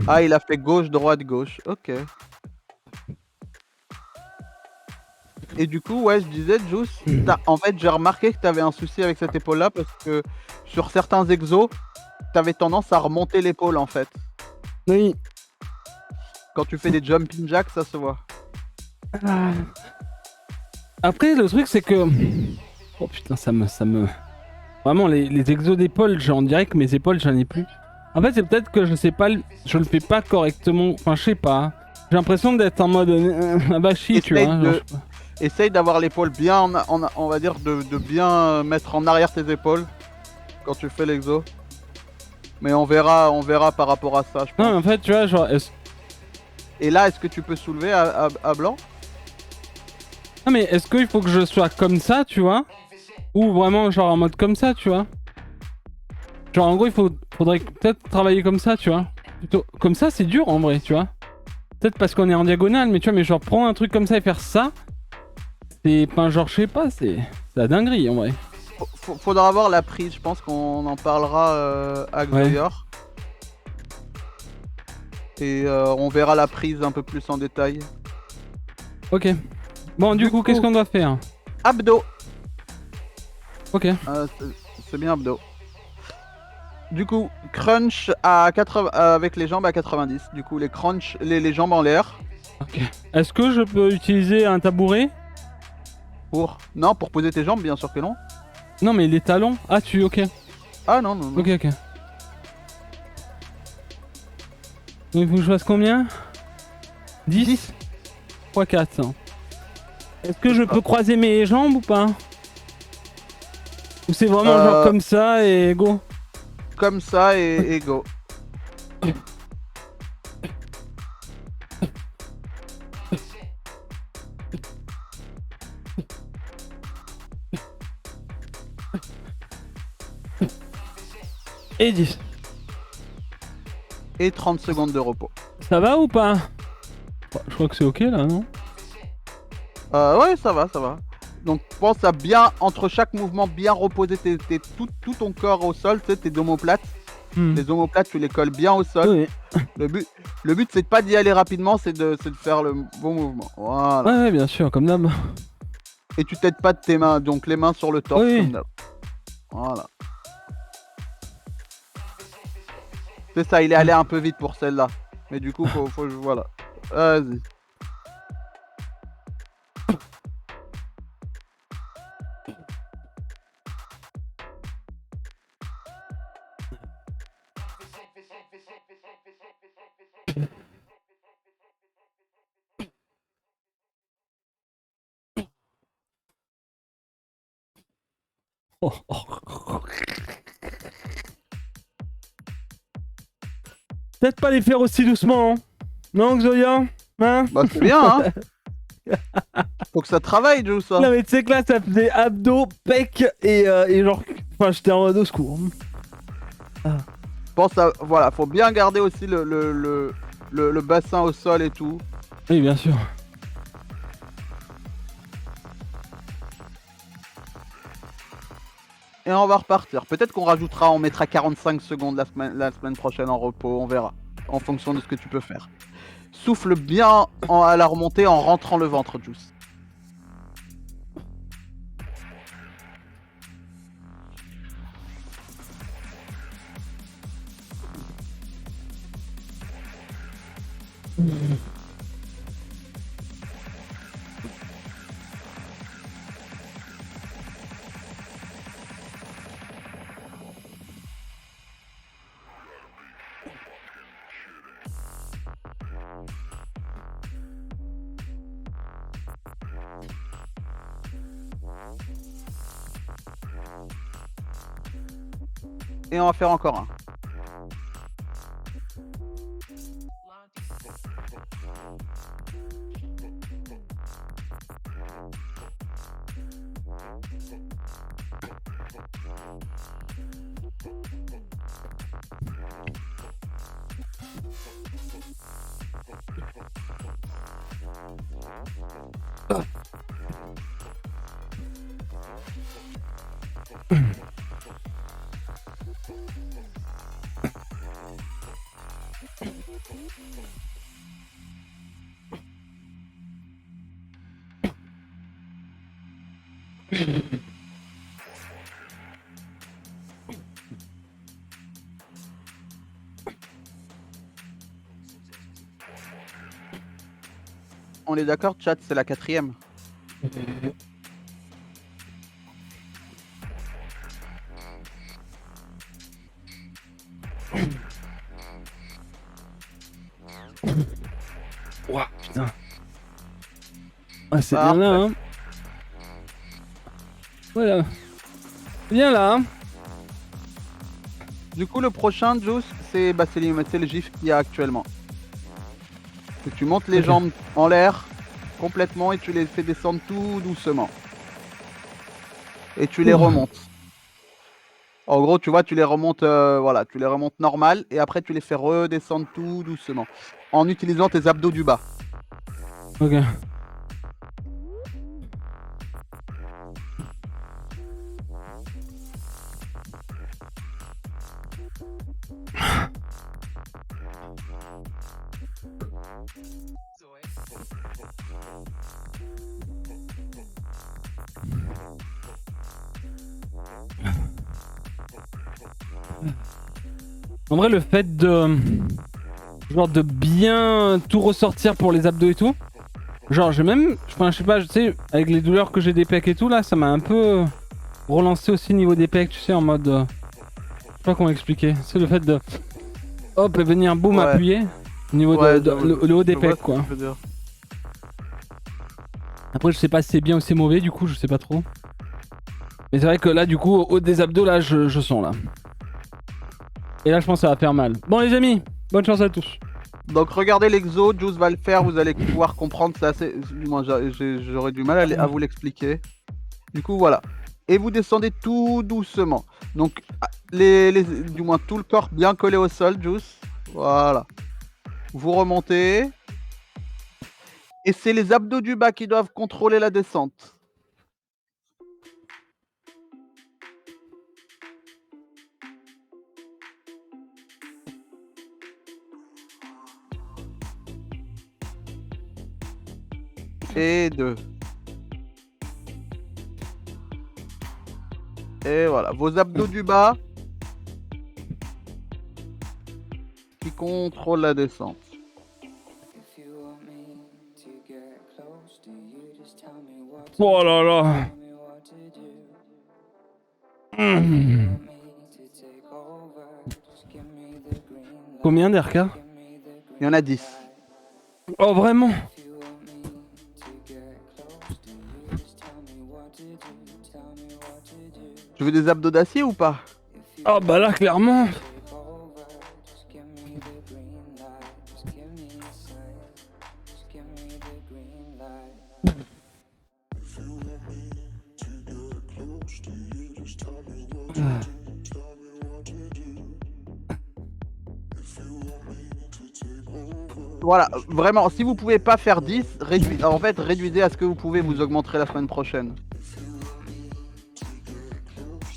Ah, il a fait gauche, droite, gauche. Ok. Et du coup, ouais, je disais, Juice, en fait, j'ai remarqué que t'avais un souci avec cette épaule-là parce que sur certains exos, t'avais tendance à remonter l'épaule en fait. Oui. Quand tu fais des jumping jacks, ça se voit. Ah. Après le truc c'est que... Oh putain ça me... Vraiment les exos d'épaule, on dirait que mes épaules j'en ai plus. En fait c'est peut-être que je sais pas, je le fais pas correctement, enfin je sais pas. J'ai l'impression d'être en mode abachi tu vois. Essaye d'avoir l'épaule bien, on va dire de bien mettre en arrière tes épaules quand tu fais l'exo. Mais on verra par rapport à ça, je pense. Non mais en fait tu vois genre... Et là, est-ce que tu peux soulever à blanc? Non mais est-ce qu'il faut que je sois comme ça tu vois? Ou vraiment genre en mode comme ça tu vois? Genre en gros faudrait peut-être travailler comme ça tu vois? Plutôt comme ça c'est dur en vrai tu vois? Peut-être parce qu'on est en diagonale mais tu vois mais genre prendre un truc comme ça et faire ça, c'est pas genre je sais pas, c'est la dinguerie en vrai. Faudra voir la prise, je pense qu'on en parlera à Xoyor. Et on verra la prise un peu plus en détail. Ok. Bon du coup qu'est-ce qu'on doit faire? Abdos. Ok. C'est bien abdos. Du coup, crunch à 80, avec les jambes à 90. Du coup, les crunch, les jambes en l'air. Ok. Est-ce que je peux utiliser un tabouret? Non, pour poser tes jambes, bien sûr que non. Non mais les talons? Ah ok. Ah non, non, non. Ok. Donc il faut que je fasse combien? 10 x 4. Est-ce que je peux croiser mes jambes ou pas? Ou c'est vraiment genre comme ça et go? Comme ça et go. Et 10. Et 30 secondes de repos. Ça va ou pas? Je crois que c'est ok là, non? Ouais, ça va, ça va. Donc pense à bien, entre chaque mouvement, bien reposer tout ton corps au sol, tu sais, tes omoplates. Les omoplates, tu les colles bien au sol. Oui. Le but c'est de pas d'y aller rapidement, c'est de faire le bon mouvement. Voilà. Ouais, bien sûr, comme d'hab. Et tu t'aides pas de tes mains, donc les mains sur le torse Oui. comme d'hab. Voilà. C'est ça, il est allé un peu vite pour celle-là. Mais du coup, faut voilà. Vas-y. Peut-être pas les faire aussi doucement, hein. Non, Xoya, hein? Bah c'est bien, hein. Faut que ça travaille, Juice, ça. Non mais tu sais que là, ça faisait abdos, pec et genre... Enfin, j'étais en mode au secours. Pense à... Voilà, faut bien garder aussi le bassin au sol et tout. Oui, bien sûr. Et on va repartir. Peut-être qu'on rajoutera, on mettra 45 secondes la semaine prochaine en repos, on verra. En fonction de ce que tu peux faire. Souffle bien à la remontée en rentrant le ventre, Juice. Et on va faire encore un. On est d'accord, chat, c'est la 4ème. Ouah, putain. Ah, c'est bien là, hein. Voilà. Bien là, hein. Du coup, le prochain, Juice, c'est le gif qu'il y a actuellement. Que tu montes les jambes en l'air complètement et tu les fais descendre tout doucement. Et tu les remontes. En gros, tu vois, tu les remontes, voilà, tu les remontes normal et après tu les fais redescendre tout doucement en utilisant tes abdos du bas. Ok. En vrai, le fait de... genre de bien tout ressortir pour les abdos et tout. Genre, j'ai même... Enfin, je sais pas, je sais, avec les douleurs que j'ai des pecs et tout, là, ça m'a un peu relancé aussi niveau des pecs, tu sais, en mode... je sais pas comment expliquer. C'est le fait de... Hop, et venir boum appuyer au niveau le haut des pecs, quoi. Après, je sais pas si c'est bien ou c'est mauvais, du coup, je sais pas trop. Mais c'est vrai que là, du coup, au haut des abdos, là, je sens, là. Et là, je pense que ça va faire mal. Bon, les amis, bonne chance à tous. Donc, regardez l'exo, Juice va le faire, vous allez pouvoir comprendre, c'est assez... Moi, j'aurais du mal à vous l'expliquer. Du coup, voilà. Et vous descendez tout doucement. Donc, du moins tout le corps bien collé au sol, Juice. Voilà. Vous remontez. Et c'est les abdos du bas qui doivent contrôler la descente. Et 2. Et voilà, vos abdos du bas qui contrôlent la descente. Oh là là. Combien d'RK? Il y en a 10. Oh vraiment? Tu veux des abdos d'acier ou pas? Ah bah là clairement. Voilà, vraiment, si vous pouvez pas faire 10, réduisez à ce que vous pouvez, vous augmenterez la semaine prochaine.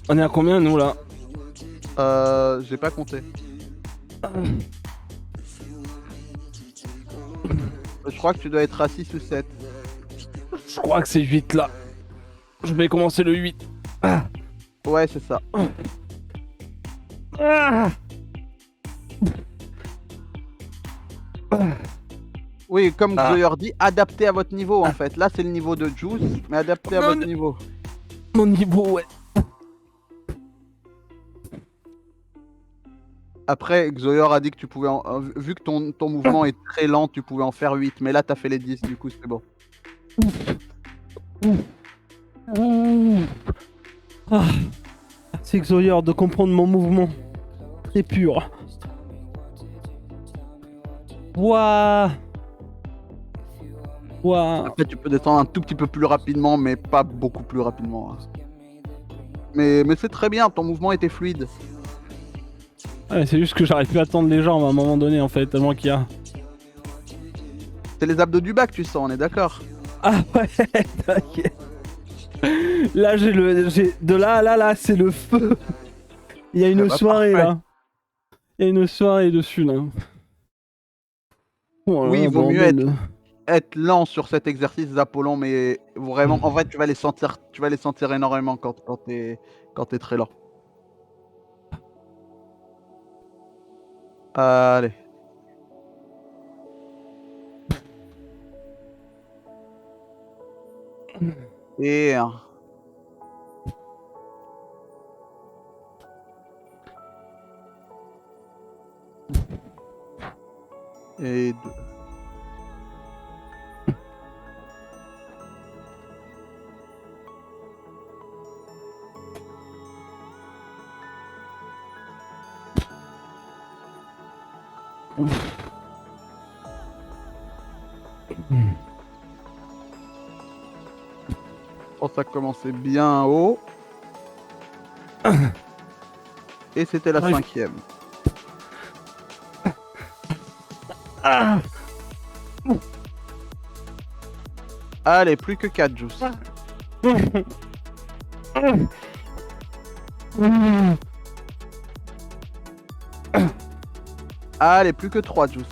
On est à combien nous là? J'ai pas compté. Je crois que tu dois être à 6 ou 7. Je crois que c'est 8 là. Je vais commencer le 8. Ouais, c'est ça. Oui, comme Xoyer dit, adapté à votre niveau en fait. Là, c'est le niveau de Juice, mais adapté à votre niveau. Mon niveau, ouais. Après, Xoyer a dit que tu pouvais, vu que ton mouvement est très lent, tu pouvais en faire 8. Mais là, t'as fait les 10, du coup, c'est bon. C'est Xoyer de comprendre mon mouvement. C'est pur. Waouh. Waouh. Après, tu peux descendre un tout petit peu plus rapidement, mais pas beaucoup plus rapidement. Mais c'est très bien, ton mouvement était fluide. Ouais, c'est juste que j'arrive plus à tendre les jambes à un moment donné en fait, tellement qu'il y a. C'est les abdos du bas que tu sens, on est d'accord? Ah ouais, t'inquiète. Là j'ai de là à là, c'est le feu. Il y a une soirée parfait. là. Il y a une soirée dessus là. Oh, Oui, là, il vaut mieux bordel. être lent sur cet exercice d'Apollon, mais vraiment, en vrai, tu vas les sentir énormément quand t'es très lent. Allez. Et 1. Et 2. Oh, ça commençait bien haut. Et c'était la 5e. Allez, plus que 4, Juice. Allez, plus que 3, Juice.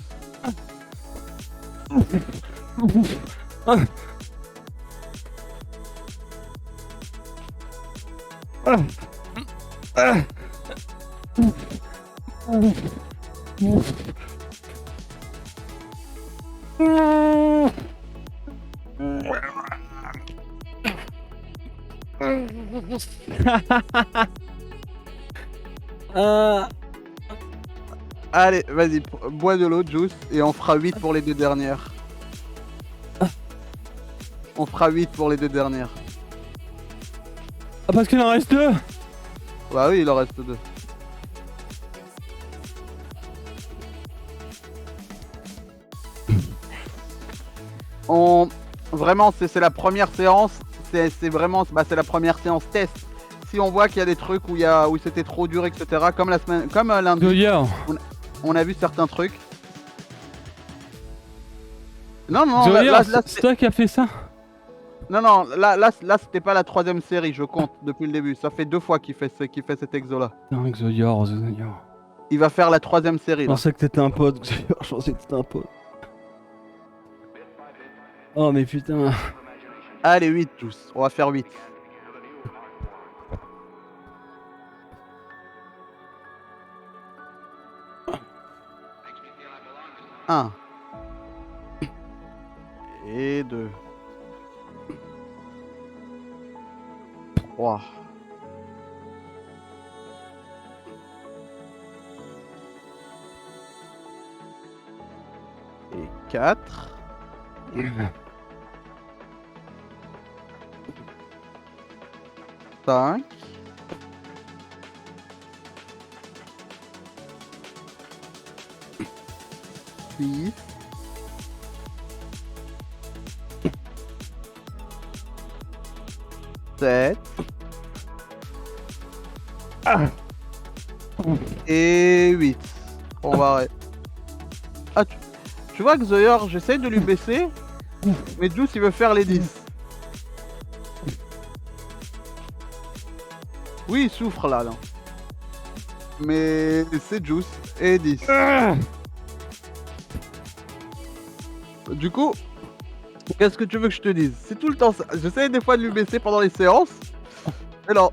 Allez, vas-y, bois de l'eau, Juice, et on fera 8 pour les 2 dernières. On fera 8 pour les 2 dernières. Ah parce qu'il en reste 2. Bah oui, il en reste 2. Vraiment, c'est la première séance. C'est vraiment, c'est la première séance test. Si on voit qu'il y a des trucs où c'était trop dur, etc. Comme lundi, Xoyer. on a vu certains trucs. Non, Xoyer, là, c'est toi qui as fait ça? non, là, c'était pas la 3e série, je compte depuis le début. Ça fait 2 fois qu'il fait cet exo là. Non, Xoyer. Il va faire la 3e série. Je Là. pensais que t'étais un pote, Xoyer. Je pensais que t'étais un pote. Oh mais putain. Allez, 8, Juice. On va faire 8. Un. Et 2. 3. Et 4. 5. 6. 7. Et 8. On va arrêter. Ah, tu vois que Zoyer, j'essaye de lui baisser, mais Juice il veut faire les 10. Oui, il souffre là. Mais c'est Juice et 10. Du coup, qu'est-ce que tu veux que je te dise? C'est tout le temps ça. J'essaye des fois de lui baisser pendant les séances. Mais non.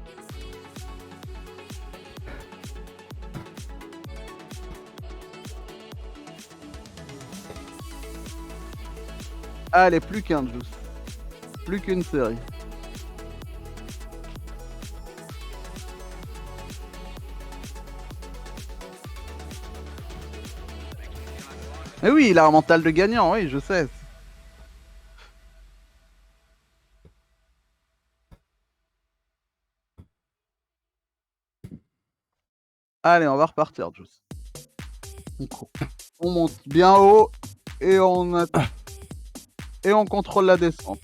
Allez, plus qu'un Juice. Plus qu'une série. Mais oui, il a un mental de gagnant, oui, je sais. Allez, on va repartir, Juice. On monte bien haut et on contrôle la descente.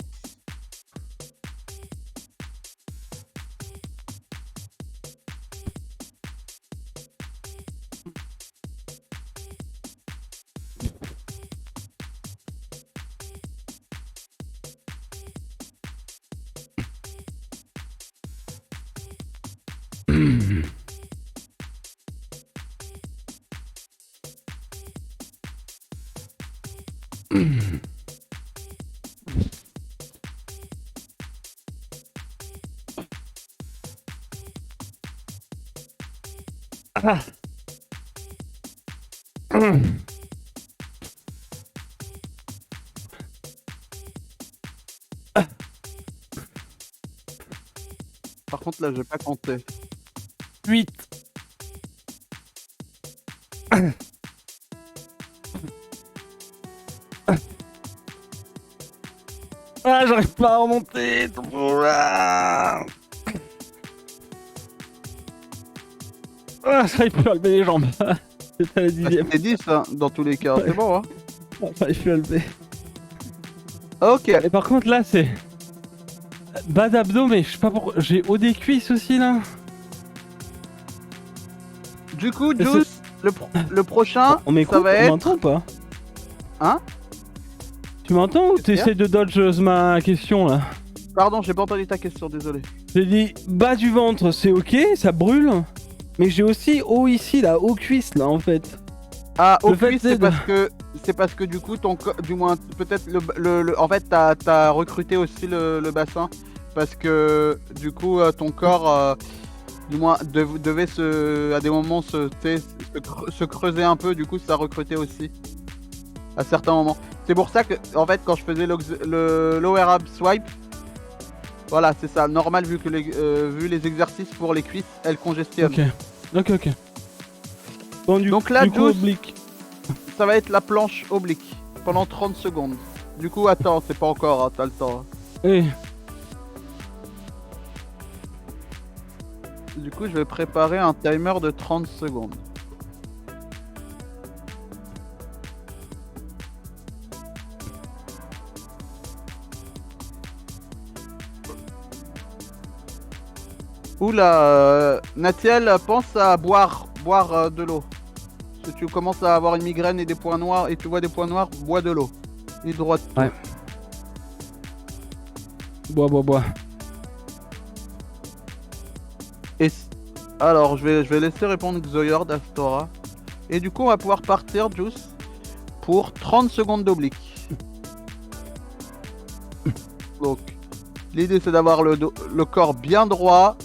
Par contre, là, je vais pas compter. 8. Ah, j'arrive pas à remonter. Ah, j'arrive plus à lever les jambes. C'est à la 10ème. C'est 10 hein, dans tous les cas, Ouais. c'est bon hein. J'arrive plus à lever. Ok. Et par contre là c'est bas d'abdos, mais je sais pas pourquoi. J'ai haut des cuisses aussi là. Du coup, Et Juice, le prochain, On m'écoute, ça va on être... m'entend ou pas? Hein? Tu m'entends ou t'essaies de dodge ma question là? Pardon, j'ai pas entendu ta question, désolé. J'ai dit bas du ventre, c'est ok, ça brûle. Mais j'ai aussi haut ici là, haut cuisse là en fait. Ah, au Le fait, cuisse, c'est c'est parce que du coup, du moins, peut-être en fait, t'as recruté aussi le bassin parce que du coup, ton corps, du moins, devait à des moments se creuser un peu. Du coup, ça recrutait aussi à certains moments. C'est pour ça que, en fait, quand je faisais le lower ab swipe, voilà, c'est ça, normal vu les exercices pour les cuisses, elles congestionnent. Ok. Bon, Donc là, du coup, Juice, oblique. ça va être la planche oblique pendant 30 secondes. Du coup, attends, c'est pas encore, hein, t'as le temps. Hein. Oui. Du coup, je vais préparer un timer de 30 secondes. Oula, Natiel, pense à boire de l'eau. Si tu commences à avoir une migraine et des points noirs et tu vois des points noirs, bois de l'eau. Hydrate. Ouais. Bois. Et alors, je vais laisser répondre Xoyer d'Astora. Et du coup, on va pouvoir partir, Juice, pour 30 secondes d'oblique. Donc, l'idée c'est d'avoir le corps bien droit.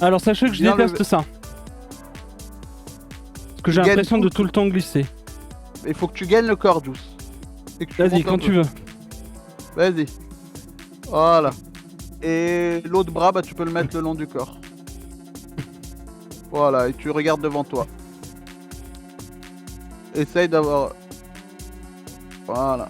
Alors sachez que je Bien déteste levé. ça. Parce que j'ai Gagne l'impression de tout. tout le temps glisser. Il faut que tu gagnes le corps, Juice. Et que tu Vas-y, montes un quand peu. tu veux. Vas-y. Voilà. Et l'autre bras, bah, tu peux le mettre le long du corps. Voilà, et tu regardes devant toi. Essaye d'avoir... Voilà.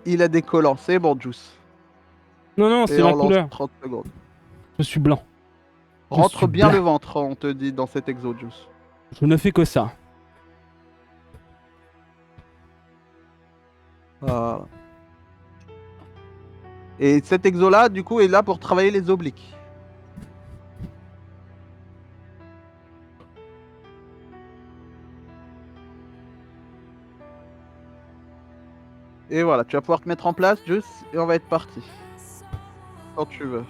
Il a des collants, c'est bon, Juice. Non, non, c'est Et ma on lance couleur. 30 secondes. Je suis blanc. Je Rentre suis bien blanc. le ventre, on te dit, dans cet exo, Juice. Je ne fais que ça. Voilà. Et cet exo-là, du coup, est là pour travailler les obliques. Et voilà, tu vas pouvoir te mettre en place, Juice, et on va être parti. Quand tu veux.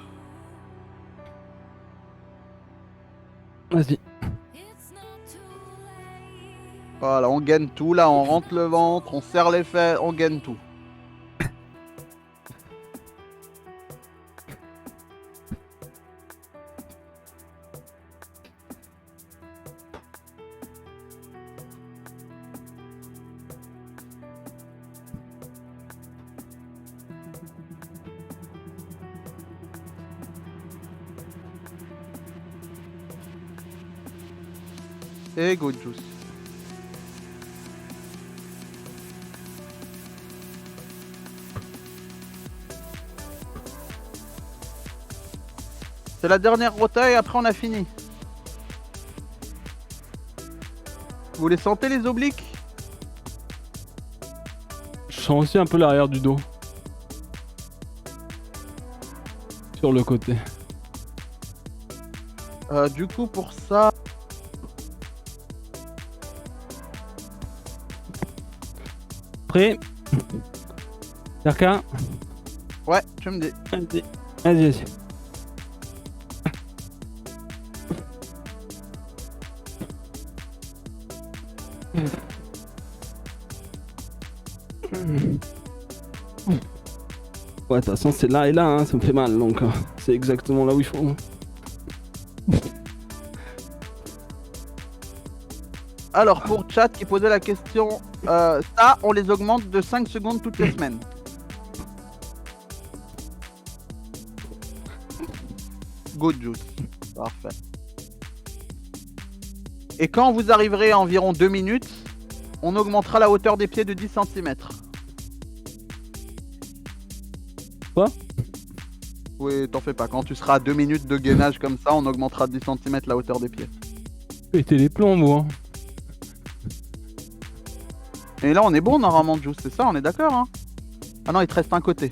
Vas-y. Voilà, on gaine tout, là, on rentre le ventre, on serre les fesses, on gaine tout. Et go, Juice. C'est la dernière rota et après on a fini. Vous les sentez les obliques? Je sens aussi un peu l'arrière du dos. Sur le côté. Du coup pour ça... Prêt? Cerca? Ouais, tu me dis. Vas-y. Vas-y, vas-y. Ouais, de toute façon, c'est là et là, hein, ça me fait mal, donc c'est exactement là où il faut. Alors pour chat qui posait la question, ça on les augmente de 5 secondes toutes les semaines. Good Juice. Parfait. Et quand vous arriverez à environ 2 minutes, on augmentera la hauteur des pieds de 10 cm. Quoi? Oui, t'en fais pas. Quand tu seras à 2 minutes de gainage comme ça, on augmentera de 10 cm la hauteur des pieds. Péter les plombs, moi. Et là on est bon normalement Juice, c'est ça, on est d'accord hein? Ah non, il te reste un côté.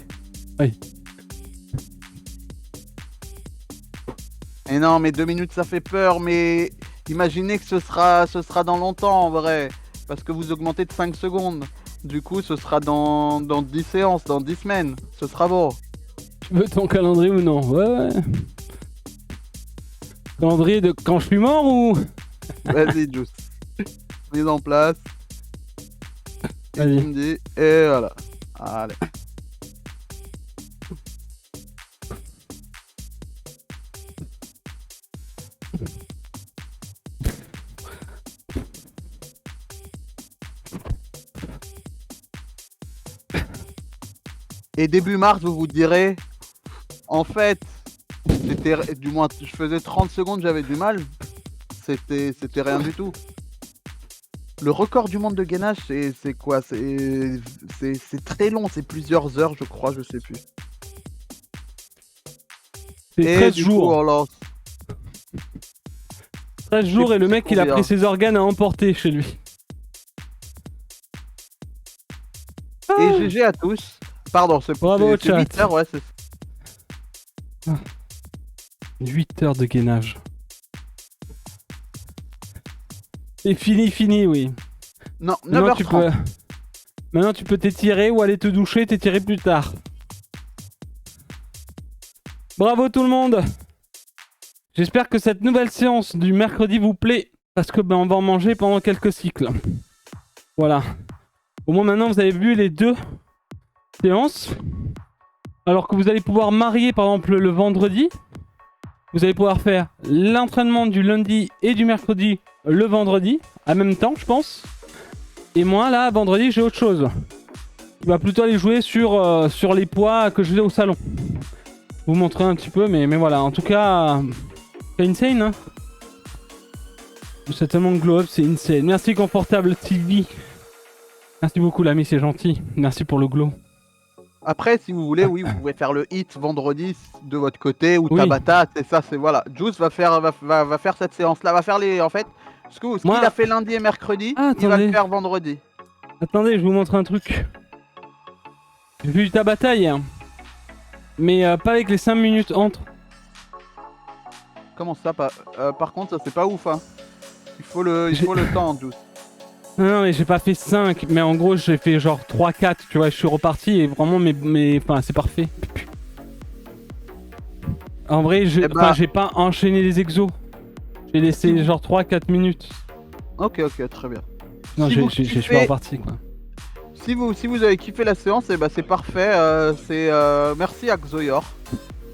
Oui. Et non, mais 2 minutes ça fait peur, mais imaginez que ce sera dans longtemps en vrai. Parce que vous augmentez de 5 secondes. Du coup, ce sera dans 10 séances, dans 10 semaines. Ce sera bon. Tu veux ton calendrier ou non? Ouais, ouais. Calendrier de quand je suis mort ou? Vas-y, Juice. Mise en place. Et tu Vas-y. me dis, et voilà. Allez. Et début mars, vous vous direz, en fait, c'était, du moins, je faisais 30 secondes, j'avais du mal. C'était rien du tout. Le record du monde de gainage, c'est quoi? C'est très long, c'est plusieurs heures, je crois, je sais plus. C'est Et 13 du coup, jours. on lance. 13 jours et le mec, il a combien pris ses organes à emporter chez lui. Et GG à tous. Pardon, c'est Bravo, c'est chat. 8 heures, ouais, c'est 8 heures de gainage. C'est fini, oui. Non, Maintenant, 9h30. Maintenant, tu peux t'étirer ou aller te doucher, t'étirer plus tard. Bravo tout le monde. J'espère que cette nouvelle séance du mercredi vous plaît. Parce que on va en manger pendant quelques cycles. Voilà. Au moins maintenant vous avez vu les 2 séances. Alors que vous allez pouvoir marier par exemple le vendredi. Vous allez pouvoir faire l'entraînement du lundi et du mercredi le vendredi. En même temps je pense. Et moi là vendredi j'ai autre chose. Il va plutôt aller jouer sur les poids que je fais au salon. Vous montrer un petit peu mais voilà. En tout cas c'est insane hein. C'est tellement glow up, c'est insane. Merci Confortable TV. Merci beaucoup l'ami, c'est gentil. Merci pour le glow. Après, si vous voulez, oui, vous pouvez faire le hit vendredi de votre côté ou Tabata, c'est ça, c'est voilà. Juice va faire cette séance-là, va faire les, en fait, ce qu'il a fait lundi et mercredi, il va le faire vendredi. Attendez, je vous montre un truc. J'ai vu du Tabata hier, mais pas avec les 5 minutes entre. Comment ça, par contre, ça c'est pas ouf, hein. Il faut le temps, Juice. Non, mais j'ai pas fait 5, mais en gros j'ai fait genre 3-4, tu vois, je suis reparti et vraiment, enfin, c'est parfait. En vrai, j'ai pas enchaîné les exos. J'ai laissé genre 3-4 minutes. Ok, très bien. Non, je suis pas reparti, quoi. Si vous avez kiffé la séance, et bah c'est parfait. Merci à Xoyor.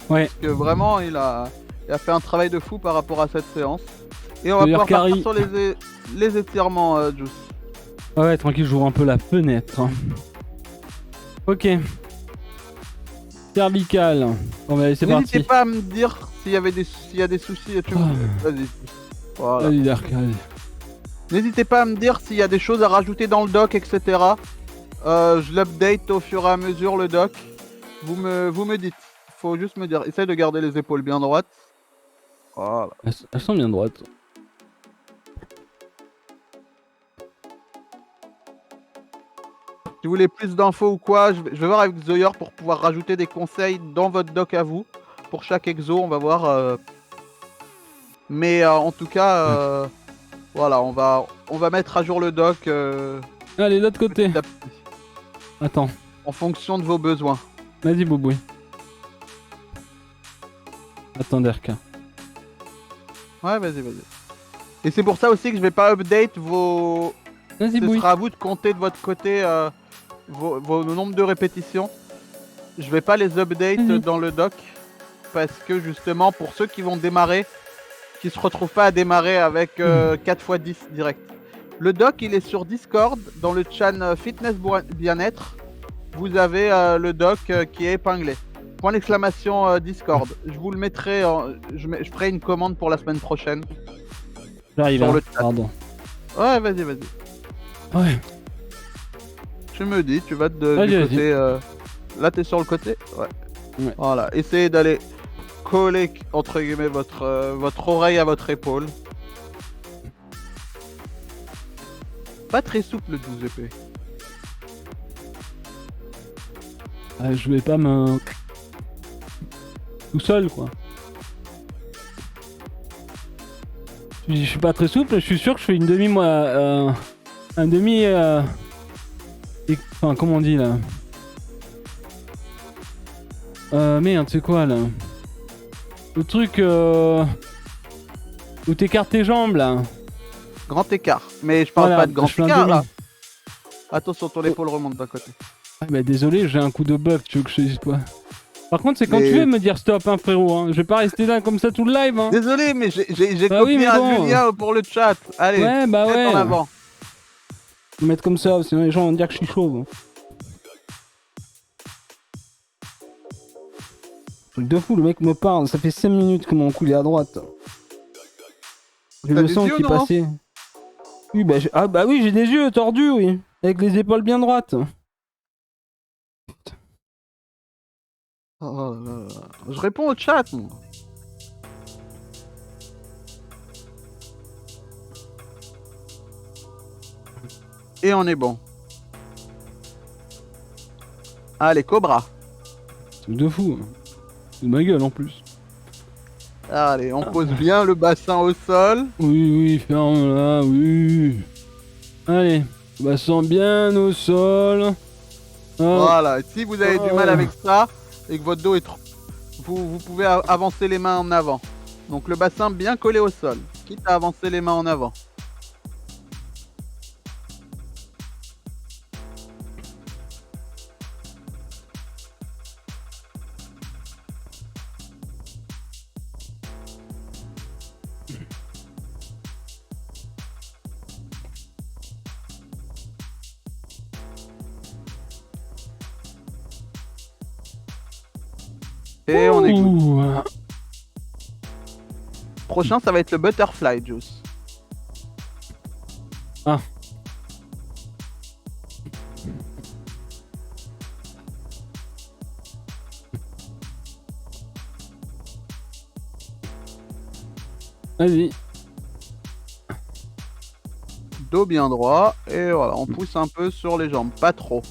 Ouais. Parce que vraiment, il a fait un travail de fou par rapport à cette séance. Et on va pouvoir partir sur les étirements, Juice. Ouais, tranquille, j'ouvre un peu la fenêtre. Ok. Cervical. Bon, bah, c'est parti. N'hésitez pas à me dire s'il y a des soucis. Vas-y. Voilà. Vas-y, Dark, vas-y. N'hésitez pas à me dire s'il y a des choses à rajouter dans le doc, etc. Je l'update au fur et à mesure, le doc. Vous me dites. Faut juste me dire. Essaye de garder les épaules bien droites. Voilà. Elles sont bien droites. Si vous voulez plus d'infos ou quoi, je vais voir avec Zoyer pour pouvoir rajouter des conseils dans votre doc à vous. Pour chaque exo, on va voir. Mais en tout cas, voilà, on va mettre à jour le doc. Allez, de l'autre côté. Petit à petit. Attends. En fonction de vos besoins. Vas-y, Bouboui. Attends, Derka. Ouais, vas-y. Et c'est pour ça aussi que je vais pas update vos... Vas-y, Ce sera à vous de compter de votre côté vos nombres de répétitions. Je vais pas les update dans le doc. Parce que justement, pour ceux qui vont démarrer, qui se retrouvent pas à démarrer avec 4 x 10 direct. Le doc, il est sur Discord, dans le channel Fitness Bien-être. Vous avez le doc qui est épinglé. Point d'exclamation Discord. Je vous le mettrai, je ferai une commande pour la semaine prochaine. J'arrive, hein. Pardon. Ouais, vas-y. Ouais. Tu me dis, tu vas du côté... Là, t'es sur le côté. Ouais. Voilà, essayez d'aller coller, entre guillemets, votre oreille à votre épaule. Pas très souple le 12 épée. Je vais pas me... tout seul, quoi. Je suis pas très souple, je suis sûr que je fais une demi, moi... un demi... Enfin, comment on dit, là? Merde, c'est quoi, là? Le truc, où t'écartes tes jambes, là. Grand écart. Mais je parle pas de grand écart, là. Attention, ton épaule remonte d'un côté. Ah bah désolé, j'ai un coup de bœuf, tu veux que je dise quoi? Par contre, c'est quand tu veux me dire stop, hein, frérot. Hein. Je vais pas rester là comme ça tout le live. Hein. Désolé, mais j'ai copié un lien pour le chat. Allez, en avant. Je vais mettre comme ça, sinon les gens vont dire que je suis chauve. Truc de fou, le mec me parle. Ça fait 5 minutes que mon cou est à droite. J'ai le sang qui passait. Oui, bah, oui, j'ai des yeux tordus, oui. Avec les épaules bien droites. Oh là là. Je réponds au chat, moi. Et on est bon. Allez, Cobra. Truc de fou. C'est de ma gueule en plus. Allez, on pose bien le bassin au sol. Oui, ferme là, oui. Allez, bassin bien au sol. Voilà, si vous avez du mal avec ça et que votre dos est vous pouvez avancer les mains en avant. Donc le bassin bien collé au sol, quitte à avancer les mains en avant. Et on est good. Ouh. Prochain, ça va être le butterfly juice. Ah. Vas-y. Dos bien droit et voilà, on pousse un peu sur les jambes, pas trop.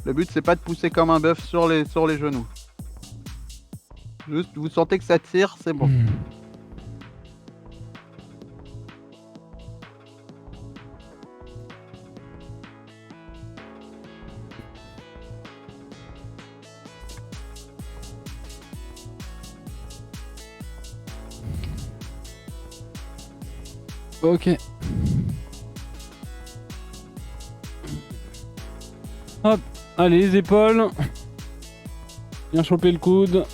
Le but c'est pas de pousser comme un bœuf sur les genoux. Juste vous sentez que ça tire, c'est bon. Ok. Hop, allez, les épaules. Bien choper le coude.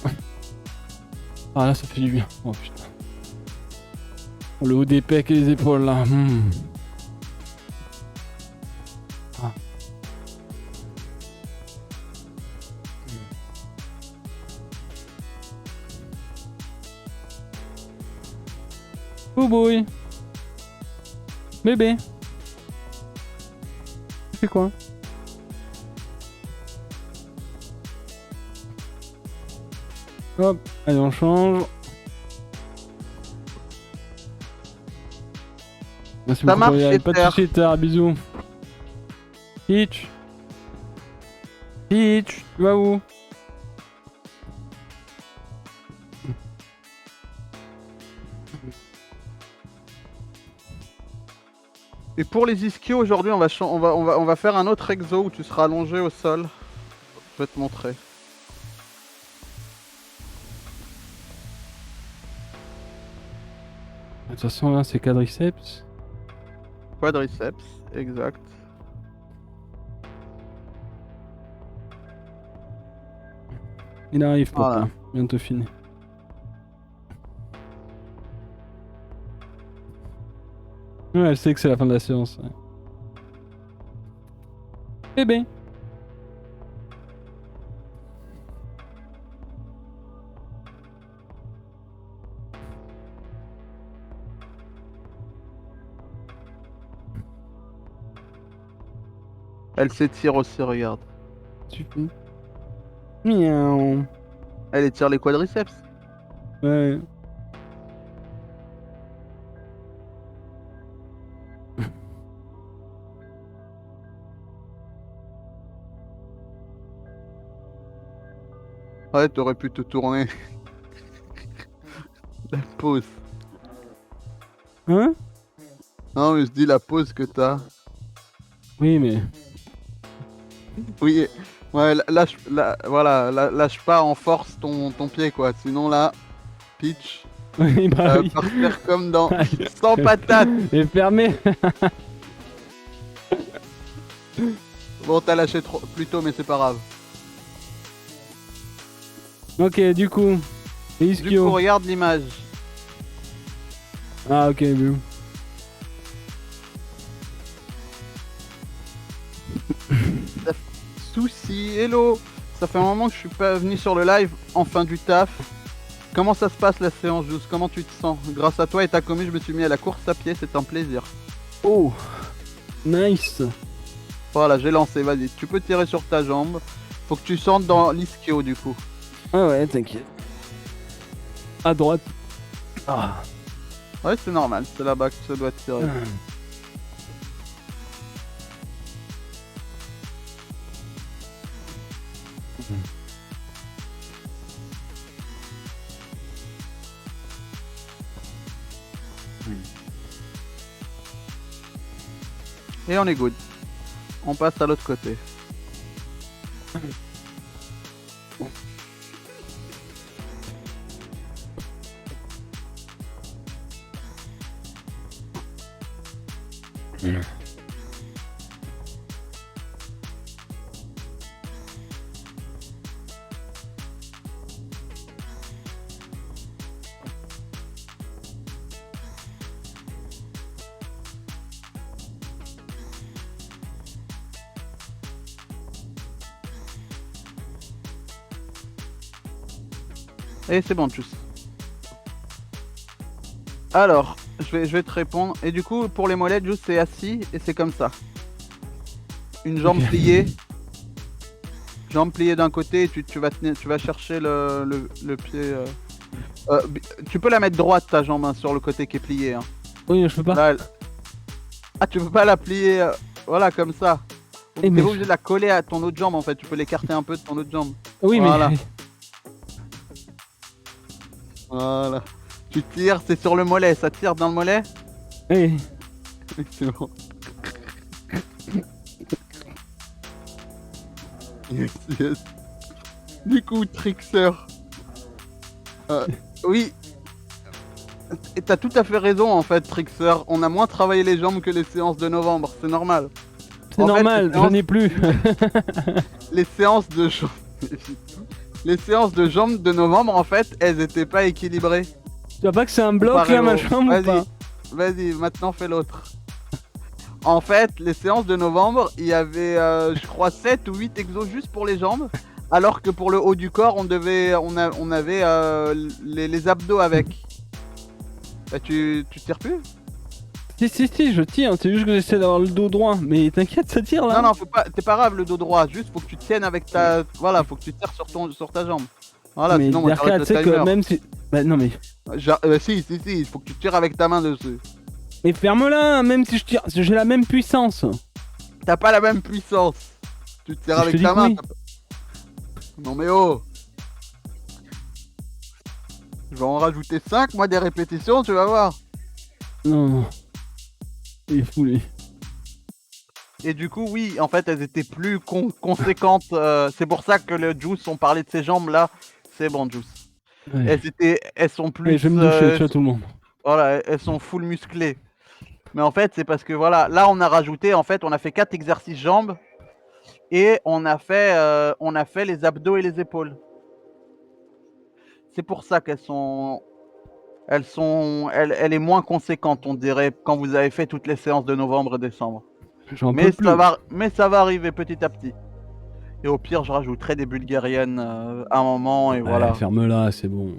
Ah là, ça fait du bien. Oh putain. Le haut des pecs et les épaules là. Ah. Boubouille. Bébé. Tu fais quoi? Hop, allez on change. Merci Ça beaucoup, marche, Gabriel. Pas de Ether. soucis, Ether, bisous. Peach. Peach, tu vas où? Et pour les ischios aujourd'hui, on va faire un autre exo où tu seras allongé au sol. Je vais te montrer. De toute façon là c'est quadriceps. Quadriceps, exact. Il arrive papa, Voilà. bientôt fini. Ouais, elle sait que c'est la fin de la séance. Ouais. Bébé. Elle s'étire aussi, regarde. Super. Miaou. Elle étire les quadriceps. Ouais. Ouais, t'aurais pu te tourner. La pose. Hein? Non, mais je dis la pose que t'as. Oui mais... Oui, ouais, voilà, lâche pas en force ton pied, quoi. Sinon, là, pitch, Oui bah ça va oui. partir comme dans 100 patates. Et fermé. Bon, t'as lâché plus tôt, mais c'est pas grave. Ok, du coup... Les Du coup, ischios. regarde l'image. Ah ok, bon. Souci, hello. Ça fait un moment que je suis pas venu sur le live, enfin du taf. Comment ça se passe la séance, Juice? Comment tu te sens? Grâce à toi et ta commu, je me suis mis à la course à pied, c'est un plaisir. Oh. Nice. Voilà, j'ai lancé, vas-y. Tu peux tirer sur ta jambe. Faut que tu sentes dans l'ischio, du coup. Ah ouais, t'inquiète. À droite. Ah. Ouais, c'est normal, c'est là-bas que ça doit tirer. Et on est good. On passe à l'autre côté. Et c'est bon, Juice. Alors, je vais te répondre. Et du coup, pour les mollets, Juice, c'est assis et c'est comme ça. Une jambe pliée. Jambe pliée d'un côté et tu vas chercher le pied. Tu peux la mettre droite, ta jambe, hein, sur le côté qui est plié. Hein. Oui, je peux pas. Là, ah, tu peux pas la plier, voilà, comme ça. T'es mais obligé de la coller à ton autre jambe, en fait. Tu peux l'écarter un peu de ton autre jambe. Oui, voilà. mais... Voilà. Tu tires, c'est sur le mollet. Ça tire dans le mollet? Oui. C'est bon. Yes, yes. Du coup, Trickster. Oui. Et t'as tout à fait raison en fait, Trickster. On a moins travaillé les jambes que les séances de novembre, c'est normal. C'est normal, j'en ai plus. Les séances de jambes... Les séances de jambes de novembre, en fait, elles étaient pas équilibrées. Tu vois pas que c'est un bloc là, ma jambe ou pas? Vas-y, maintenant fais l'autre. En fait, les séances de novembre, il y avait, je crois, 7 ou 8 exos juste pour les jambes. Alors que pour le haut du corps, on avait les abdos avec. Bah, tu tires plus? Si, je tire, c'est juste que j'essaie d'avoir le dos droit. Mais t'inquiète, ça tire là. Non, faut pas, t'es pas grave le dos droit, juste faut que tu tiennes avec ta... Voilà, faut que tu tires sur ta jambe. Voilà, mais sinon moi j'arrête le tu sais timer. que même si... Bah non mais... Si, il faut que tu tires avec ta main dessus. Mais ferme-la, même si je tire, j'ai la même puissance. T'as pas la même puissance. Tu tires avec ta main. Oui. Non mais oh. Je vais en rajouter 5, moi, des répétitions, tu vas voir. Non. Il est fou, lui. Et du coup, oui, en fait, elles étaient plus conséquentes. C'est pour ça que le Juice, on parlait de ces jambes-là. C'est bon, Juice. Ouais. Elles sont plus... Ouais, je vais me doucher, tu vois, tout le monde. Voilà, elles sont full musclées. Mais en fait, c'est parce que, voilà, là, on a rajouté, en fait, on a fait 4 exercices jambes. Et on a fait les abdos et les épaules. C'est pour ça qu'elles sont... Elle est moins conséquente, on dirait, quand vous avez fait toutes les séances de novembre et décembre. Mais ça va arriver petit à petit. Et au pire, je rajouterai des bulgariennes à un moment et voilà. Ferme-la, c'est bon.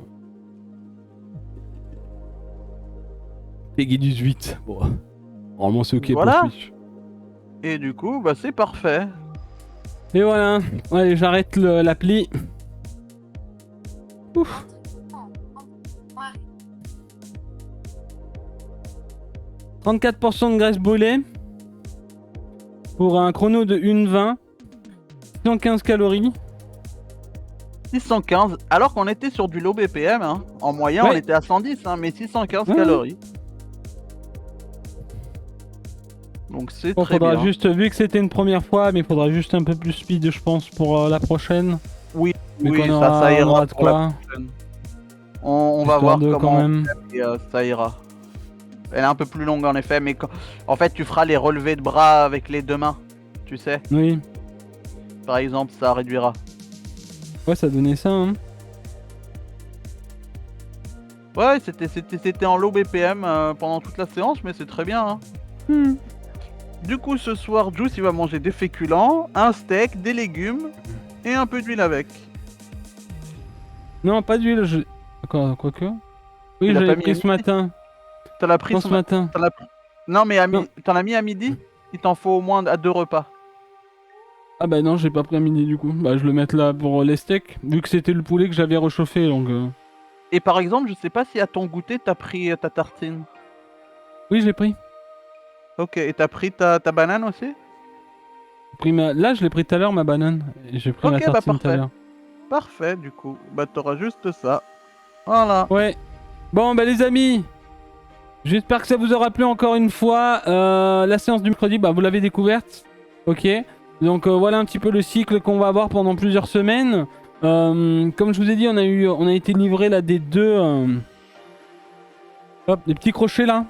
Peggy 18. Bon. Normalement, c'est ok voilà. pour Switch. Et du coup, bah c'est parfait. Et voilà. Allez, j'arrête l'appli. Ouf. 34% de graisse brûlée pour un chrono de 1,20, 615 calories. 615, alors qu'on était sur du low BPM, hein. En moyen on était à 110, hein, mais 615 calories. Donc c'est très bien. Faudra juste, vu que c'était une première fois, mais il faudra juste un peu plus speed, je pense, pour la prochaine. Oui, mais oui, ça ira de quoi. On va voir comment quand même. Ça ira. Elle est un peu plus longue en effet, mais en fait tu feras les relevés de bras avec les deux mains, tu sais. Oui. Par exemple, ça réduira. Ouais, ça donnait ça, hein. Ouais, c'était en low BPM pendant toute la séance, mais c'est très bien, hein. Du coup, ce soir, Juice, il va manger des féculents, un steak, des légumes et un peu d'huile avec. Non, pas d'huile, quoique. Oui, j'avais pris ce matin. T'as l'as pris ce matin. Non, mais t'en as mis à midi? Il t'en faut au moins à 2 repas. Ah bah non, j'ai pas pris à midi du coup. Bah je le mets là pour les steaks, vu que c'était le poulet que j'avais réchauffé donc... Et par exemple, je sais pas si à ton goûter t'as pris ta tartine. Oui, j'ai pris. Ok, et t'as pris ta banane aussi? Là, je l'ai pris tout à l'heure, ma banane. Et j'ai pris la tartine tout à l'heure. Parfait, du coup. Bah t'auras juste ça. Voilà. Ouais. Bon, bah les amis, j'espère que ça vous aura plu encore une fois. La séance du mercredi, bah vous l'avez découverte. Ok. Donc voilà un petit peu le cycle qu'on va avoir pendant plusieurs semaines. Comme je vous ai dit, on a été livré là des deux... Hop, des petits crochets là.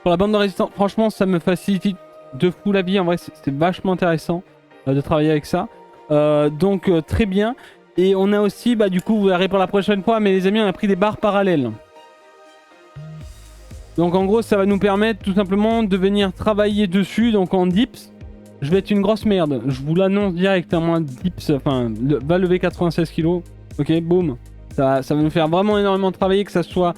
Pour la bande de résistance. Franchement, ça me facilite de fou la vie. En vrai, c'est vachement intéressant de travailler avec ça. Donc très bien. Et on a aussi, bah du coup, vous verrez pour la prochaine fois, mais les amis, on a pris des barres parallèles. Donc en gros, ça va nous permettre tout simplement de venir travailler dessus. Donc en dips, je vais être une grosse merde. Je vous l'annonce directement, dips, enfin, va lever 96 kg. Ok, boum. Ça va nous faire vraiment énormément travailler, que ça soit...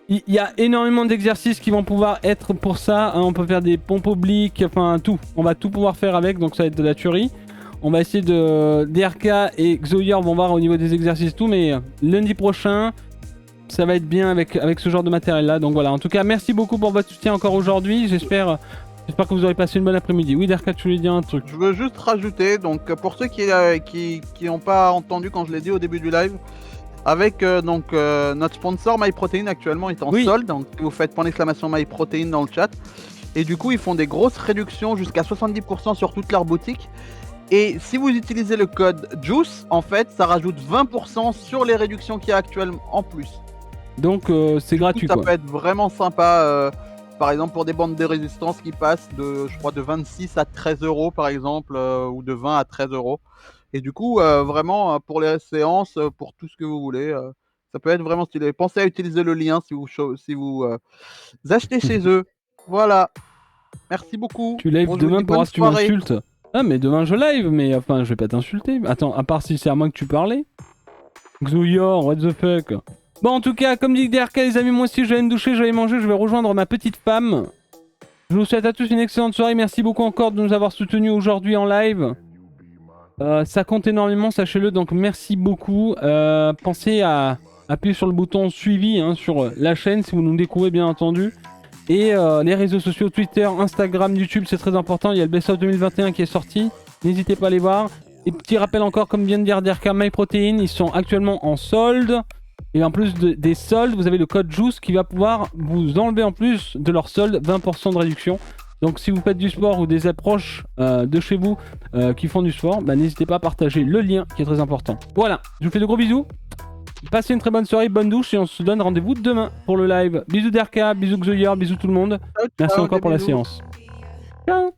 Il y a énormément d'exercices qui vont pouvoir être pour ça. Hein. On peut faire des pompes obliques, enfin tout. On va tout pouvoir faire avec, donc ça va être de la tuerie. On va essayer de... DRK et Xoyer vont voir au niveau des exercices tout, mais lundi prochain, ça va être bien avec ce genre de matériel là. Donc voilà, en tout cas, merci beaucoup pour votre soutien encore aujourd'hui. J'espère que vous aurez passé une bonne après-midi. Oui, DRK, tu voulais dire un truc? Je veux juste rajouter, donc pour ceux qui n'ont pas entendu quand je l'ai dit au début du live, avec notre sponsor MyProtein actuellement est en solde, donc vous faites !MyProtein dans le chat, et du coup ils font des grosses réductions jusqu'à 70% sur toute leur boutique. Et si vous utilisez le code JUICE, en fait, ça rajoute 20% sur les réductions qu'il y a actuellement en plus. Donc c'est gratuit, ça quoi. peut être vraiment sympa, par exemple pour des bandes de résistance qui passent de, je crois, de 26 à 13 euros par exemple, ou de 20 à 13 euros. Et du coup, vraiment, pour les séances, pour tout ce que vous voulez, ça peut être vraiment stylé. Pensez à utiliser le lien si vous achetez chez eux. Voilà. Merci beaucoup. Tu live demain pour voir si tu m'insultes. Ah, mais demain je live, mais enfin, je vais pas t'insulter. Attends, à part si c'est à moi que tu parlais. Xoyor, what the fuck. Bon, en tout cas, comme dit DRK, les amis, moi aussi je vais me doucher, je vais aller manger, je vais rejoindre ma petite femme. Je vous souhaite à tous une excellente soirée. Merci beaucoup encore de nous avoir soutenus aujourd'hui en live. Ça compte énormément, sachez-le, donc merci beaucoup. Pensez à appuyer sur le bouton suivi hein, sur la chaîne si vous nous découvrez, bien entendu. Et les réseaux sociaux, Twitter, Instagram, YouTube, c'est très important. Il y a le Best of 2021 qui est sorti. N'hésitez pas à les voir. Et petit rappel encore, comme vient de dire DRK, MyProtein, ils sont actuellement en solde. Et en plus des soldes, vous avez le code JUICE qui va pouvoir vous enlever en plus de leur solde 20% de réduction. Donc si vous faites du sport ou des approches de chez vous qui font du sport, bah, n'hésitez pas à partager le lien qui est très important. Voilà, je vous fais de gros bisous. Passez une très bonne soirée, bonne douche et on se donne rendez-vous demain pour le live. Bisous DRK, bisous Xoyer, bisous tout le monde. Merci encore pour la séance. Ciao.